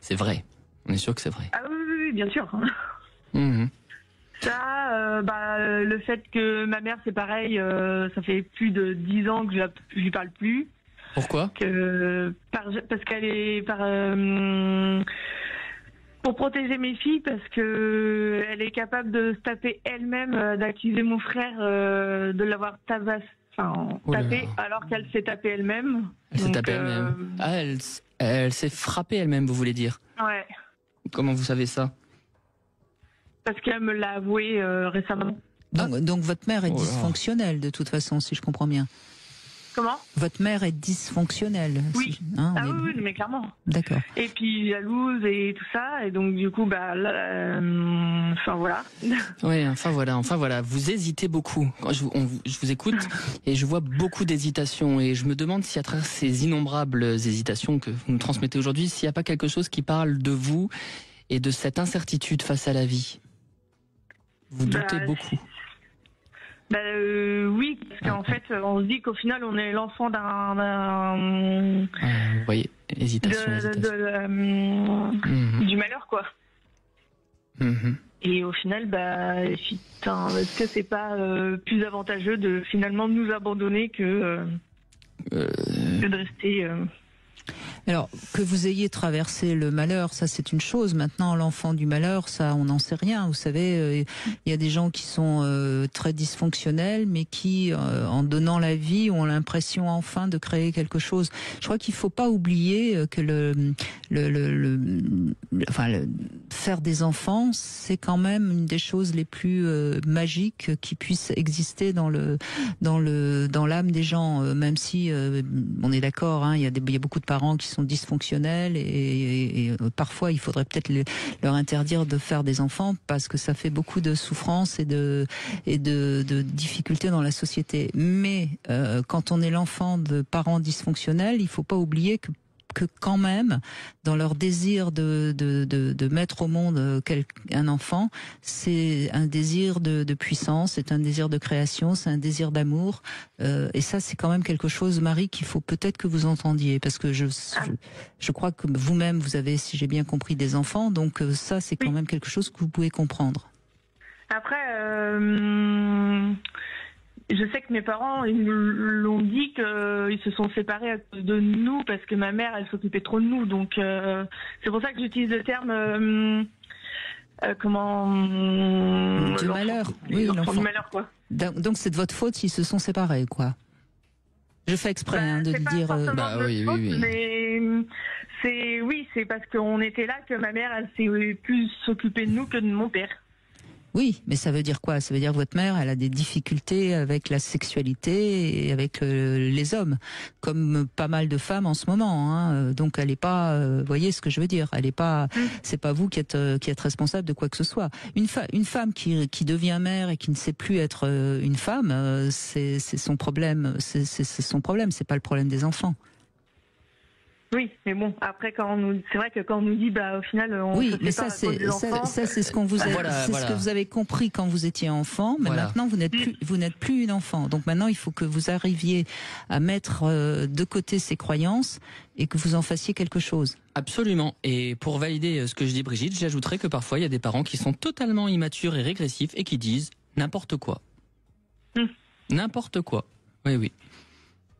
C'est vrai. On est sûr que c'est vrai. Ah oui, bien sûr. Mmh. Ça, le fait que ma mère, c'est pareil, ça fait plus de 10 ans que je lui parle plus. Pourquoi ? Parce qu'elle est... pour protéger mes filles, parce que elle est capable de se taper elle-même, d'accuser mon frère de l'avoir tapé alors qu'elle s'est tapée elle-même. Elle s'est tapée elle-même. Ah, elle s'est frappée elle-même, vous voulez dire ? Ouais. Comment vous savez ça ? Parce qu'elle me l'a avoué récemment. Donc votre mère est dysfonctionnelle de toute façon, si je comprends bien. Comment ? Votre mère est dysfonctionnelle. Oui. Oui, mais clairement. D'accord. Et puis jalouse et tout ça, et donc du coup, voilà. Oui, enfin voilà. Vous hésitez beaucoup. Je vous écoute et je vois beaucoup d'hésitations et je me demande si à travers ces innombrables hésitations que vous nous transmettez aujourd'hui, s'il n'y a pas quelque chose qui parle de vous et de cette incertitude face à la vie. Vous doutez beaucoup. Oui, parce qu'en fait, on se dit qu'au final, on est l'enfant d'un... Vous voyez, hésitation. Du malheur, quoi. Et au final, est-ce que c'est pas plus avantageux de finalement nous abandonner que de rester Alors, que vous ayez traversé le malheur, ça c'est une chose. Maintenant, l'enfant du malheur, ça, on n'en sait rien. Vous savez, il y a des gens qui sont très dysfonctionnels, mais qui, en donnant la vie, ont l'impression enfin de créer quelque chose. Je crois qu'il faut pas oublier que faire des enfants, c'est quand même une des choses les plus magiques qui puissent exister dans l'âme des gens. Même si on est d'accord, hein, il y a beaucoup de parents qui sont dysfonctionnels et parfois il faudrait peut-être leur interdire de faire des enfants parce que ça fait beaucoup de souffrance et de difficultés dans la société. Mais quand on est l'enfant de parents dysfonctionnels, il faut pas oublier que quand même, dans leur désir de mettre au monde un enfant, c'est un désir de puissance, c'est un désir de création, c'est un désir d'amour. Et ça, c'est quand même quelque chose, Marie, qu'il faut peut-être que vous entendiez. Parce que je crois que vous-même, vous avez, si j'ai bien compris, des enfants. Donc ça, c'est quand même quelque chose que vous pouvez comprendre. Après, je sais que mes parents, ils l'ont dit qu'ils se sont séparés à cause de nous parce que ma mère, elle s'occupait trop de nous. Donc, c'est pour ça que j'utilise le terme du malheur. Oui, l'enfant du malheur, quoi. Donc, c'est de votre faute s'ils se sont séparés, quoi. Je fais exprès de le dire. Mais c'est parce qu'on était là que ma mère, elle s'est plus s'occuper de nous que de mon père. Oui, mais ça veut dire quoi? Ça veut dire que votre mère, elle a des difficultés avec la sexualité et avec les hommes, comme pas mal de femmes en ce moment. Hein. Donc elle est pas, voyez ce que je veux dire? Elle est pas, c'est pas vous qui êtes responsable de quoi que ce soit. Une femme qui devient mère et qui ne sait plus être une femme, c'est son problème. C'est son problème. C'est pas le problème des enfants. Oui, mais bon, après c'est vrai que quand on nous dit, au final, mais ça c'est ce qu'on vous a, ce que vous avez compris quand vous étiez enfant, mais maintenant vous n'êtes plus une enfant. Donc maintenant il faut que vous arriviez à mettre de côté ces croyances et que vous en fassiez quelque chose. Absolument. Et pour valider ce que je dis, Brigitte, j'ajouterais que parfois il y a des parents qui sont totalement immatures et régressifs et qui disent n'importe quoi. N'importe quoi. Oui.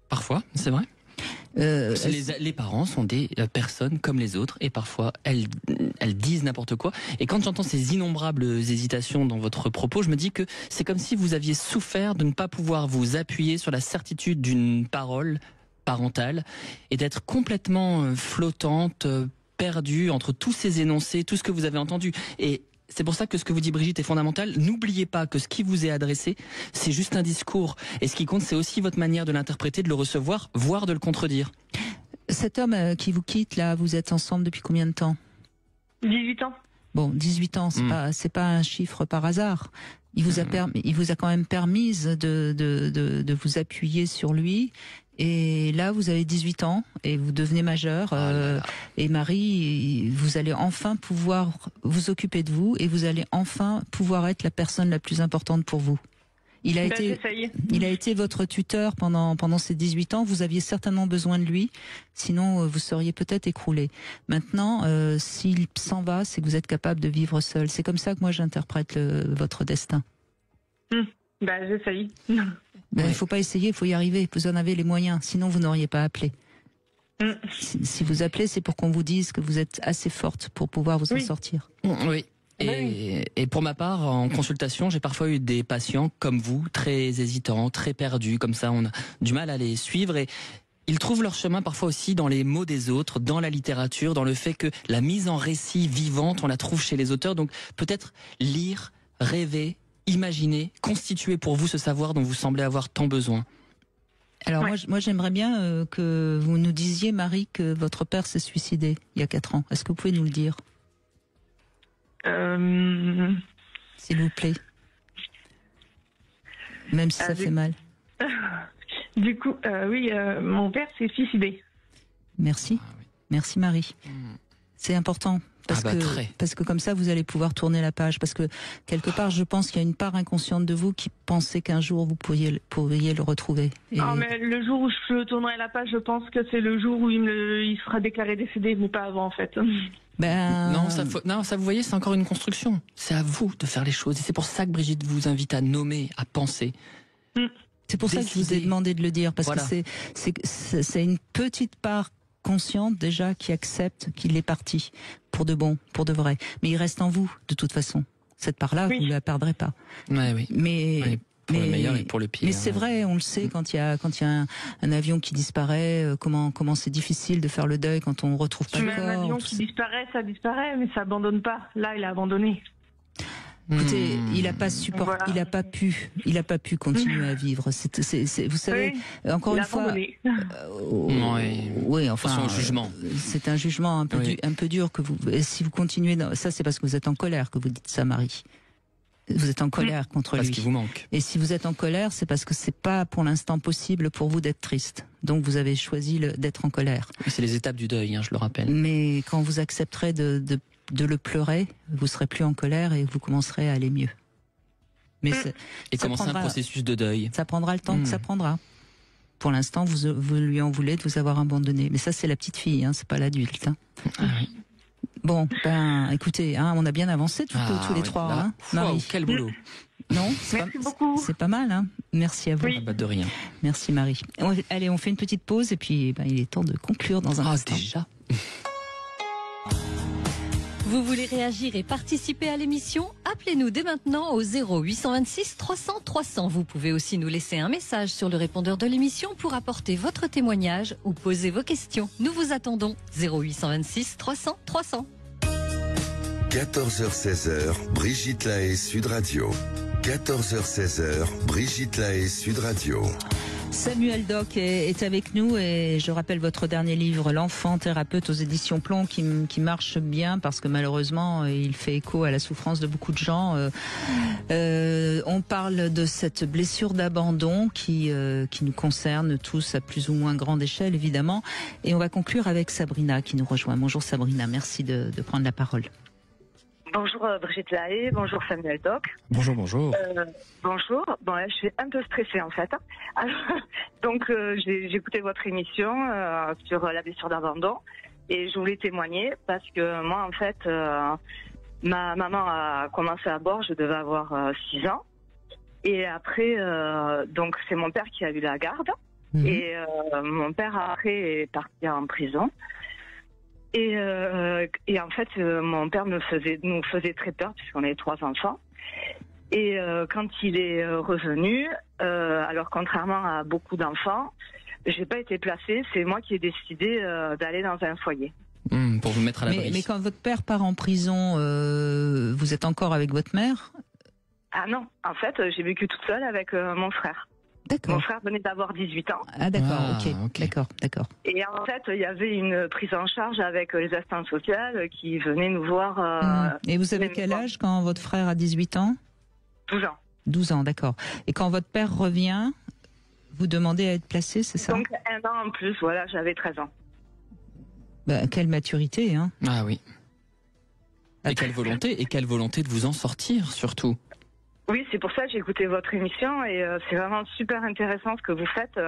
Parfois, c'est vrai. Les parents sont des personnes comme les autres et parfois elles disent n'importe quoi. Et quand j'entends ces innombrables hésitations dans votre propos, je me dis que c'est comme si vous aviez souffert de ne pas pouvoir vous appuyer sur la certitude d'une parole parentale et d'être complètement flottante, perdue entre tous ces énoncés, tout ce que vous avez entendu. Et c'est pour ça que ce que vous dit Brigitte est fondamental. N'oubliez pas que ce qui vous est adressé, c'est juste un discours. Et ce qui compte, c'est aussi votre manière de l'interpréter, de le recevoir, voire de le contredire. Cet homme qui vous quitte, là, vous êtes ensemble depuis combien de temps? 18 ans. Bon, 18 ans, c'est pas un chiffre par hasard. Il vous a quand même permis de vous appuyer sur lui. Et là, vous avez 18 ans et vous devenez majeur. Et Marie, vous allez enfin pouvoir vous occuper de vous et vous allez enfin pouvoir être la personne la plus importante pour vous. Il a été votre tuteur pendant ces 18 ans. Vous aviez certainement besoin de lui. Sinon, vous seriez peut-être écroulé. Maintenant, s'il s'en va, c'est que vous êtes capable de vivre seul. C'est comme ça que moi, j'interprète votre destin. J'essaye. Il ne faut pas essayer, il faut y arriver. Vous en avez les moyens. Sinon, vous n'auriez pas appelé. Si vous appelez, c'est pour qu'on vous dise que vous êtes assez forte pour pouvoir vous en sortir. Oui. Et pour ma part, en consultation, j'ai parfois eu des patients comme vous, très hésitants, très perdus, comme ça, on a du mal à les suivre et ils trouvent leur chemin parfois aussi dans les mots des autres, dans la littérature, dans le fait que la mise en récit vivante, on la trouve chez les auteurs. Donc peut-être lire, rêver, imaginer, constituer pour vous ce savoir dont vous semblez avoir tant besoin. Alors moi j'aimerais bien que vous nous disiez, Marie, que votre père s'est suicidé il y a 4 ans. Est-ce que vous pouvez nous le dire? S'il vous plaît. Même si ça fait mal. Du coup, oui, mon père s'est suicidé. Merci. Merci Marie. C'est important. Parce que comme ça, vous allez pouvoir tourner la page. Parce que quelque part, je pense qu'il y a une part inconsciente de vous qui pensait qu'un jour, vous pourriez le retrouver. Mais le jour où je tournerai la page, je pense que c'est le jour où il sera déclaré décédé, mais pas avant, en fait. Non, ça vous voyez, c'est encore une construction. C'est à vous de faire les choses. Et c'est pour ça que Brigitte vous invite à nommer, à penser. C'est pour ça que je vous ai demandé de le dire, parce que c'est une petite part consciente déjà qui accepte qu'il est parti pour de bon, pour de vrai. Mais il reste en vous, de toute façon. Cette part-là, vous ne la perdrez pas. Oui. Mais pour le meilleur et pour le pire. Mais c'est vrai, on le sait, quand il y a un avion qui disparaît, comment c'est difficile de faire le deuil quand on retrouve pas le corps. Un avion qui disparaît, ça disparaît, mais ça abandonne pas. Là, il a abandonné. Écoutez, il n'a pas supporté, il n'a pas pu continuer à vivre. Vous savez, encore une fois, oui, enfin, son jugement. C'est un jugement un peu dur que vous. Et si vous continuez, ça c'est parce que vous êtes en colère que vous dites ça, Marie. Vous êtes en colère contre lui. Parce qu'il vous manque. Et si vous êtes en colère, c'est parce que c'est pas pour l'instant possible pour vous d'être triste. Donc vous avez choisi d'être en colère. C'est les étapes du deuil, je le rappelle. Mais quand vous accepterez de le pleurer, vous serez plus en colère et vous commencerez à aller mieux. Mais et commencer un processus de deuil. Ça prendra le temps que ça prendra. Pour l'instant, vous lui en voulez de vous avoir abandonné. Mais ça, c'est la petite fille, c'est pas l'adulte. Bon, écoutez, on a bien avancé tous les trois, Marie. Quel boulot. Non, merci beaucoup. C'est pas mal, Merci à vous. De rien. Merci Marie. Allez, on fait une petite pause et puis il est temps de conclure dans un instant. Déjà. Vous voulez réagir et participer à l'émission? Appelez-nous dès maintenant au 0826 300 300. Vous pouvez aussi nous laisser un message sur le répondeur de l'émission pour apporter votre témoignage ou poser vos questions. Nous vous attendons. 0826 300 300. 14h-16h, Brigitte Lahaie, Sud Radio. 14h-16h, Brigitte Lahaie, Sud Radio. Samuel Doc est avec nous et je rappelle votre dernier livre, L'enfant thérapeute aux éditions Plomb, qui marche bien parce que malheureusement il fait écho à la souffrance de beaucoup de gens. On parle de cette blessure d'abandon qui nous concerne tous à plus ou moins grande échelle évidemment. Et on va conclure avec Sabrina qui nous rejoint. Bonjour Sabrina, merci de prendre la parole. Bonjour Brigitte Lahaie, bonjour Samuel Doc. Bonjour. Bonjour. Bon, là, je suis un peu stressée en fait. Alors, donc j'ai écouté votre émission sur la blessure d'abandon et je voulais témoigner parce que moi en fait, ma maman a commencé à boire, je devais avoir 6 ans. Et après, donc c'est mon père qui a eu la garde. Et mon père après est parti en prison. Et en fait, mon père nous faisait très peur puisqu'on avait 3 enfants. Et quand il est revenu, alors contrairement à beaucoup d'enfants, j'ai pas été placée. C'est moi qui ai décidé d'aller dans un foyer. Pour vous mettre à l'abri. Mais quand votre père part en prison, vous êtes encore avec votre mère? Ah non, en fait, j'ai vécu toute seule avec mon frère. D'accord. Mon frère venait d'avoir 18 ans. Ah d'accord, ok. D'accord. Et en fait, il y avait une prise en charge avec les assistantes sociales qui venaient nous voir. Et vous avez quel âge quand votre frère a 18 ans? 12 ans. 12 ans, d'accord. Et quand votre père revient, vous demandez à être placé, c'est ça? Donc 1 an en plus, voilà, j'avais 13 ans. Quelle maturité, Ah oui. Et quelle volonté de vous en sortir, surtout. Oui, c'est pour ça que j'ai écouté votre émission et c'est vraiment super intéressant ce que vous faites.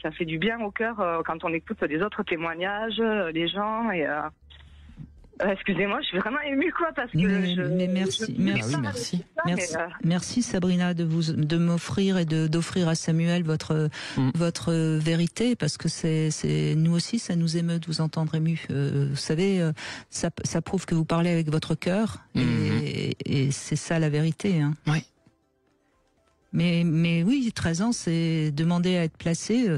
Ça fait du bien au cœur quand on écoute les autres témoignages, les gens. Et excusez-moi, je suis vraiment émue parce que merci Sabrina de m'offrir et d'offrir à Samuel votre vérité parce que c'est nous aussi ça nous émeut de vous entendre ému. Vous savez, ça prouve que vous parlez avec votre cœur et c'est ça la vérité. Oui. Mais oui, 13 ans, c'est demander à être placé.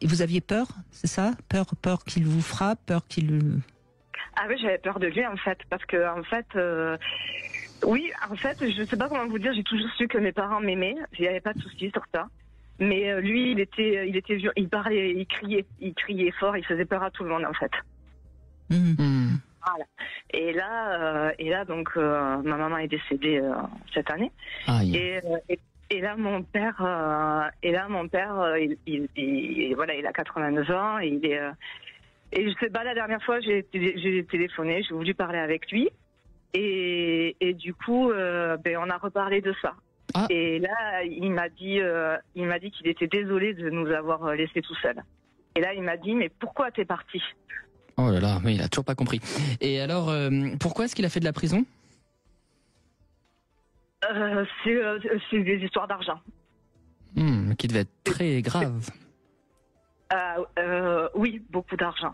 Vous aviez peur, c'est ça? Peur qu'il vous frappe, peur qu'il... Ah oui, j'avais peur de lui en fait, parce que en fait, oui, en fait, je sais pas comment vous dire, j'ai toujours su que mes parents m'aimaient, il n'y avait pas de souci sur ça. Mais lui, il parlait, il criait fort, il faisait peur à tout le monde en fait. Voilà. Et là, donc, ma maman est décédée cette année. Et là, mon père, il a 89 ans et il est. Et je sais pas, la dernière fois, j'ai téléphoné, j'ai voulu parler avec lui, et du coup, on a reparlé de ça. Et là, il m'a dit qu'il était désolé de nous avoir laissés tout seuls. Et là, il m'a dit, mais pourquoi t'es parti? Oh là là, mais il a toujours pas compris. Et alors, pourquoi est-ce qu'il a fait de la prison? C'est des histoires d'argent. Qui devait être très grave. Oui, beaucoup d'argent.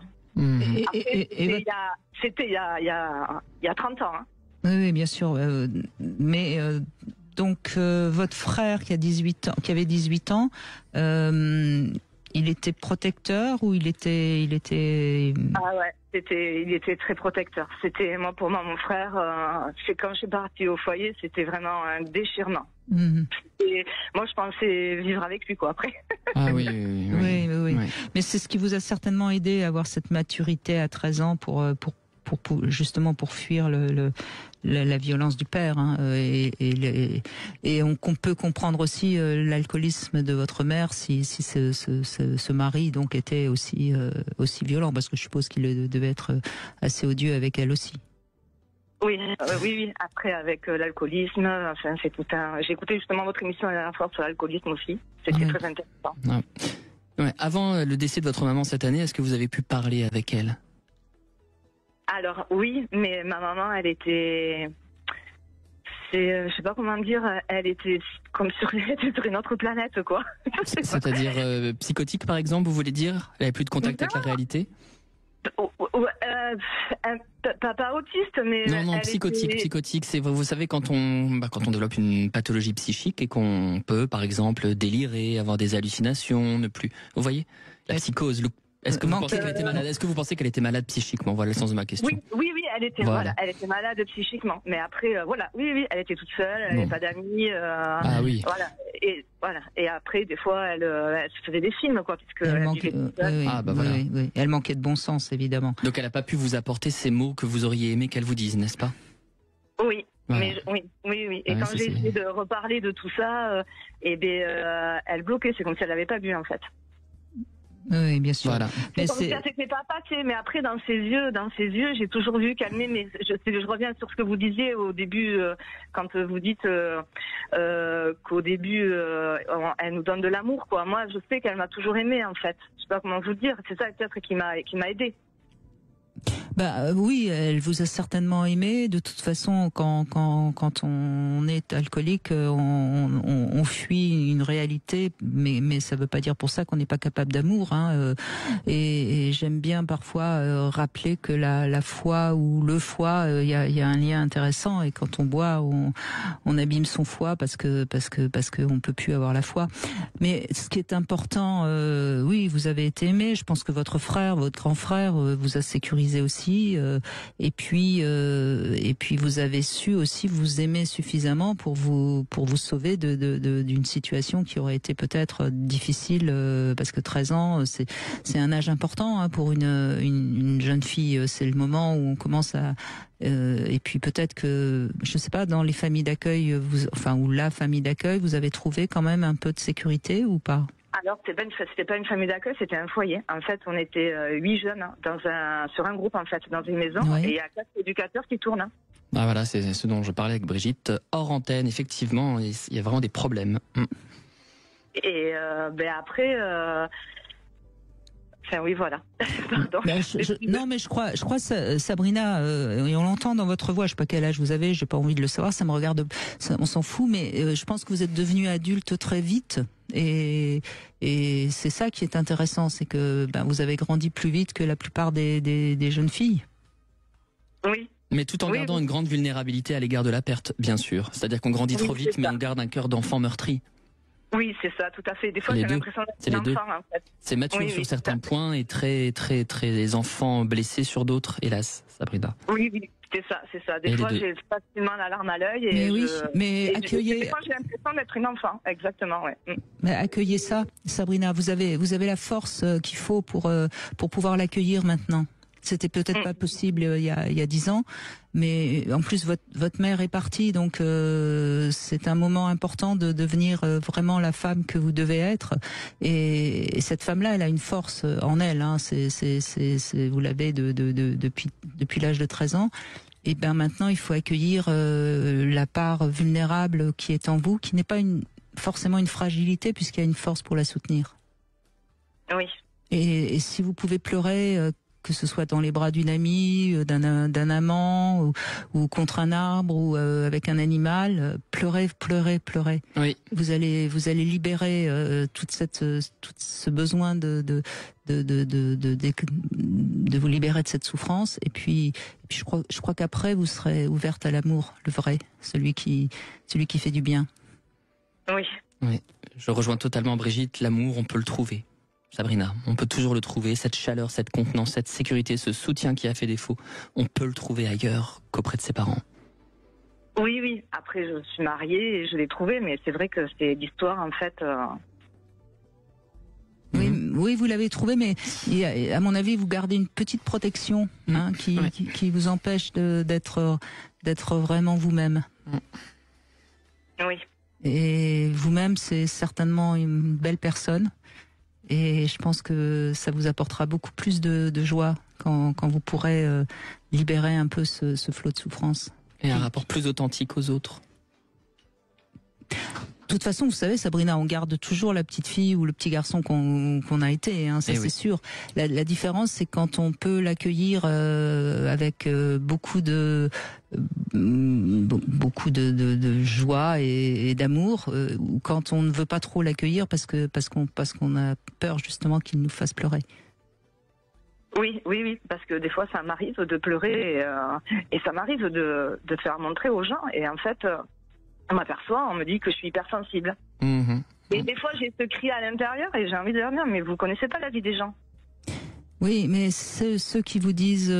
C'était il y a 30 ans. Hein. Oui, bien sûr. Mais donc, votre frère qui avait 18 ans, il était protecteur ou il était... Ah ouais, il était très protecteur. C'était, pour moi, mon frère, c'est quand je suis partie au foyer, c'était vraiment un déchirement. Et moi, je pensais vivre avec lui, quoi, après. Ah oui. Mais c'est ce qui vous a certainement aidé à avoir cette maturité à 13 ans pour justement pour fuir la violence du père, hein, et on peut comprendre aussi l'alcoolisme de votre mère si ce mari donc était aussi violent, parce que je suppose qu'il devait être assez odieux avec elle aussi. Oui. Après, avec l'alcoolisme, enfin, c'est tout un. J'ai écouté justement votre émission la dernière fois sur l'alcoolisme aussi. C'était très intéressant. Ouais. Avant le décès de votre maman cette année, est-ce que vous avez pu parler avec elle? Alors oui, mais ma maman, elle était, je sais pas comment dire, elle était comme sur une autre planète, quoi. C'est-à-dire psychotique, par exemple, vous voulez dire? Elle avait plus de contact avec la réalité? Pas autiste, mais non, psychotique, c'est, vous savez, quand on développe une pathologie psychique et qu'on peut, par exemple, délirer, avoir des hallucinations, ne plus, vous voyez, la psychose. Est-ce que vous pensez qu'elle était malade? Est-ce que vous pensez qu'elle était malade psychiquement? Voilà le sens de ma question. Oui, elle était elle était malade psychiquement. Mais après, elle était toute seule, elle n'avait pas d'amis. Ah oui. Et après, des fois, elle se faisait des films, quoi, puisque elle manquait, oui. Elle manquait de bon sens, évidemment. Donc elle n'a pas pu vous apporter ces mots que vous auriez aimé qu'elle vous dise, n'est-ce pas? Oui. Voilà. Oui. Et quand j'ai essayé de reparler de tout ça, elle bloquait. C'est comme si elle n'avait pas bu, en fait. Oui, bien sûr. Voilà. Mais c'est comme ça, c'était pas passé. Mais après, dans ses yeux, j'ai toujours vu calmer. Mais je reviens sur ce que vous disiez au début, quand vous dites qu'au début, elle nous donne de l'amour, quoi. Moi, je sais qu'elle m'a toujours aimé, en fait. Je sais pas comment vous dire. C'est ça peut-être qui m'a aidé. Oui, elle vous a certainement aimé. De toute façon, quand on est alcoolique, on fuit une réalité, mais ça ne veut pas dire pour ça qu'on n'est pas capable d'amour. Hein. Et j'aime bien parfois rappeler que la foi ou le foie, il y a un lien intéressant. Et quand on boit, on abîme son foie parce que on peut plus avoir la foi. Mais ce qui est important, oui, vous avez été aimé. Je pense que votre grand frère, vous a sécurisé aussi. Et puis vous avez su aussi vous aimer suffisamment pour vous sauver d'une situation qui aurait été peut-être difficile, parce que 13 ans, c'est un âge important, hein, pour une jeune fille. C'est le moment où on commence à et puis peut-être que, je sais pas, dans les familles d'accueil, ou la famille d'accueil, vous avez trouvé quand même un peu de sécurité ou pas? Alors, c'était pas une famille d'accueil, c'était un foyer. En fait, on était 8 jeunes sur un groupe, en fait, dans une maison, et il y a 4 éducateurs qui tournent. Ah voilà, c'est ce dont je parlais avec Brigitte hors antenne. Effectivement, il y a vraiment des problèmes. Et après. Enfin oui, voilà. Pardon. Non, mais je crois, Sabrina, et on l'entend dans votre voix. Je sais pas quel âge vous avez, j'ai pas envie de le savoir, ça me regarde, on s'en fout. Mais je pense que vous êtes devenue adulte très vite, et c'est ça qui est intéressant, c'est que vous avez grandi plus vite que la plupart des jeunes filles. Oui. Mais tout en gardant une grande vulnérabilité à l'égard de la perte, bien sûr. C'est-à-dire qu'on grandit trop vite, mais on garde un cœur d'enfant meurtri. Oui, c'est ça, tout à fait. Des fois, j'ai l'impression d'être un enfant, en fait. C'est mature sur certains points et très, très, très enfants blessés sur d'autres, hélas, Sabrina. Oui, c'est ça. Des fois, j'ai facilement la larme à l'œil. Mais accueillez. Des fois, j'ai l'impression d'être une enfant, exactement, ouais. Mais accueillez ça, Sabrina. Vous avez la force qu'il faut pour pouvoir l'accueillir maintenant. C'était peut-être pas possible il y a 10 ans, mais en plus votre mère est partie, donc c'est un moment important de devenir vraiment la femme que vous devez être. Et cette femme-là, elle a une force en elle. Hein. Vous l'avez depuis l'âge de 13 ans. Et maintenant, il faut accueillir la part vulnérable qui est en vous, qui n'est pas forcément une fragilité, puisqu'il y a une force pour la soutenir. Oui. Et si vous pouvez pleurer, que ce soit dans les bras d'une amie, d'un amant, ou contre un arbre, ou avec un animal, pleurez. Oui. Vous allez libérer tout ce besoin de vous libérer de cette souffrance. Et puis je crois qu'après vous serez ouverte à l'amour, le vrai, celui qui fait du bien. Oui. Oui, je rejoins totalement Brigitte. L'amour, on peut le trouver. Sabrina, on peut toujours le trouver. Cette chaleur, cette contenance, cette sécurité, ce soutien qui a fait défaut, on peut le trouver ailleurs qu'auprès de ses parents. Oui. Après, je suis mariée et je l'ai trouvé, mais c'est vrai que c'est l'histoire, en fait. Oui, vous l'avez trouvé, mais à mon avis, vous gardez une petite protection qui vous empêche d'être vraiment vous-même. Oui. Et vous-même, c'est certainement une belle personne. Et je pense que ça vous apportera beaucoup plus de joie quand vous pourrez libérer un peu ce flot de souffrance. Et un rapport plus authentique aux autres. De toute façon, vous savez, Sabrina, on garde toujours la petite fille ou le petit garçon qu'on a été, ça c'est sûr. La différence, c'est quand on peut l'accueillir avec beaucoup de joie et d'amour, ou quand on ne veut pas trop l'accueillir parce qu'on a peur justement qu'il nous fasse pleurer. Oui, parce que des fois ça m'arrive de pleurer et ça m'arrive de faire montrer aux gens, et en fait on m'aperçoit, on me dit que je suis hypersensible. Et des fois j'ai ce cri à l'intérieur et j'ai envie de leur dire, mais vous connaissez pas la vie des gens. Oui, mais ceux qui vous disent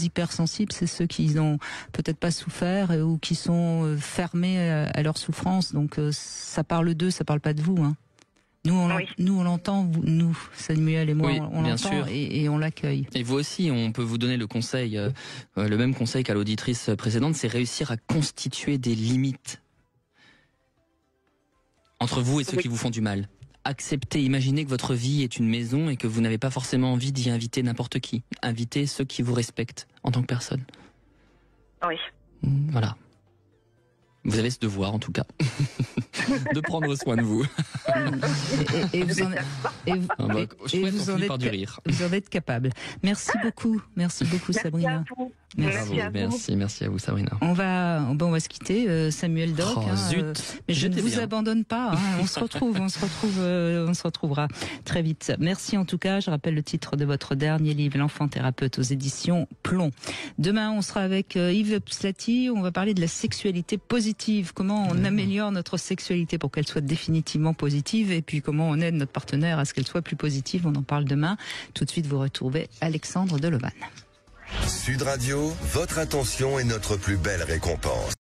hypersensibles, c'est ceux qui n'ont peut-être pas souffert ou qui sont fermés à leur souffrance. Donc ça parle d'eux, ça parle pas de vous. Nous on l'entend, nous, Samuel et moi, on l'entend et on l'accueille. Et vous aussi, on peut vous donner le conseil, le même conseil qu'à l'auditrice précédente, c'est réussir à constituer des limites entre vous et ceux qui vous font du mal. Acceptez, imaginez que votre vie est une maison et que vous n'avez pas forcément envie d'y inviter n'importe qui. Invitez ceux qui vous respectent en tant que personne. Oui. Voilà. Vous avez ce devoir, en tout cas, de prendre soin de vous. Et vous en êtes capable. Merci beaucoup, Sabrina. Merci à vous, Sabrina. On va se quitter, Samuel Doc. Mais je ne vous abandonne pas. On se retrouvera très vite. Merci en tout cas. Je rappelle le titre de votre dernier livre, L'enfant thérapeute, aux éditions Plomb. Demain, on sera avec Yves Pslati. On va parler de la sexualité positive. Comment on améliore notre sexualité pour qu'elle soit définitivement positive, et puis comment on aide notre partenaire à ce qu'elle soit plus positive. On en parle demain. Tout de suite, vous retrouvez Alexandre Delovan. Sud Radio, votre attention est notre plus belle récompense.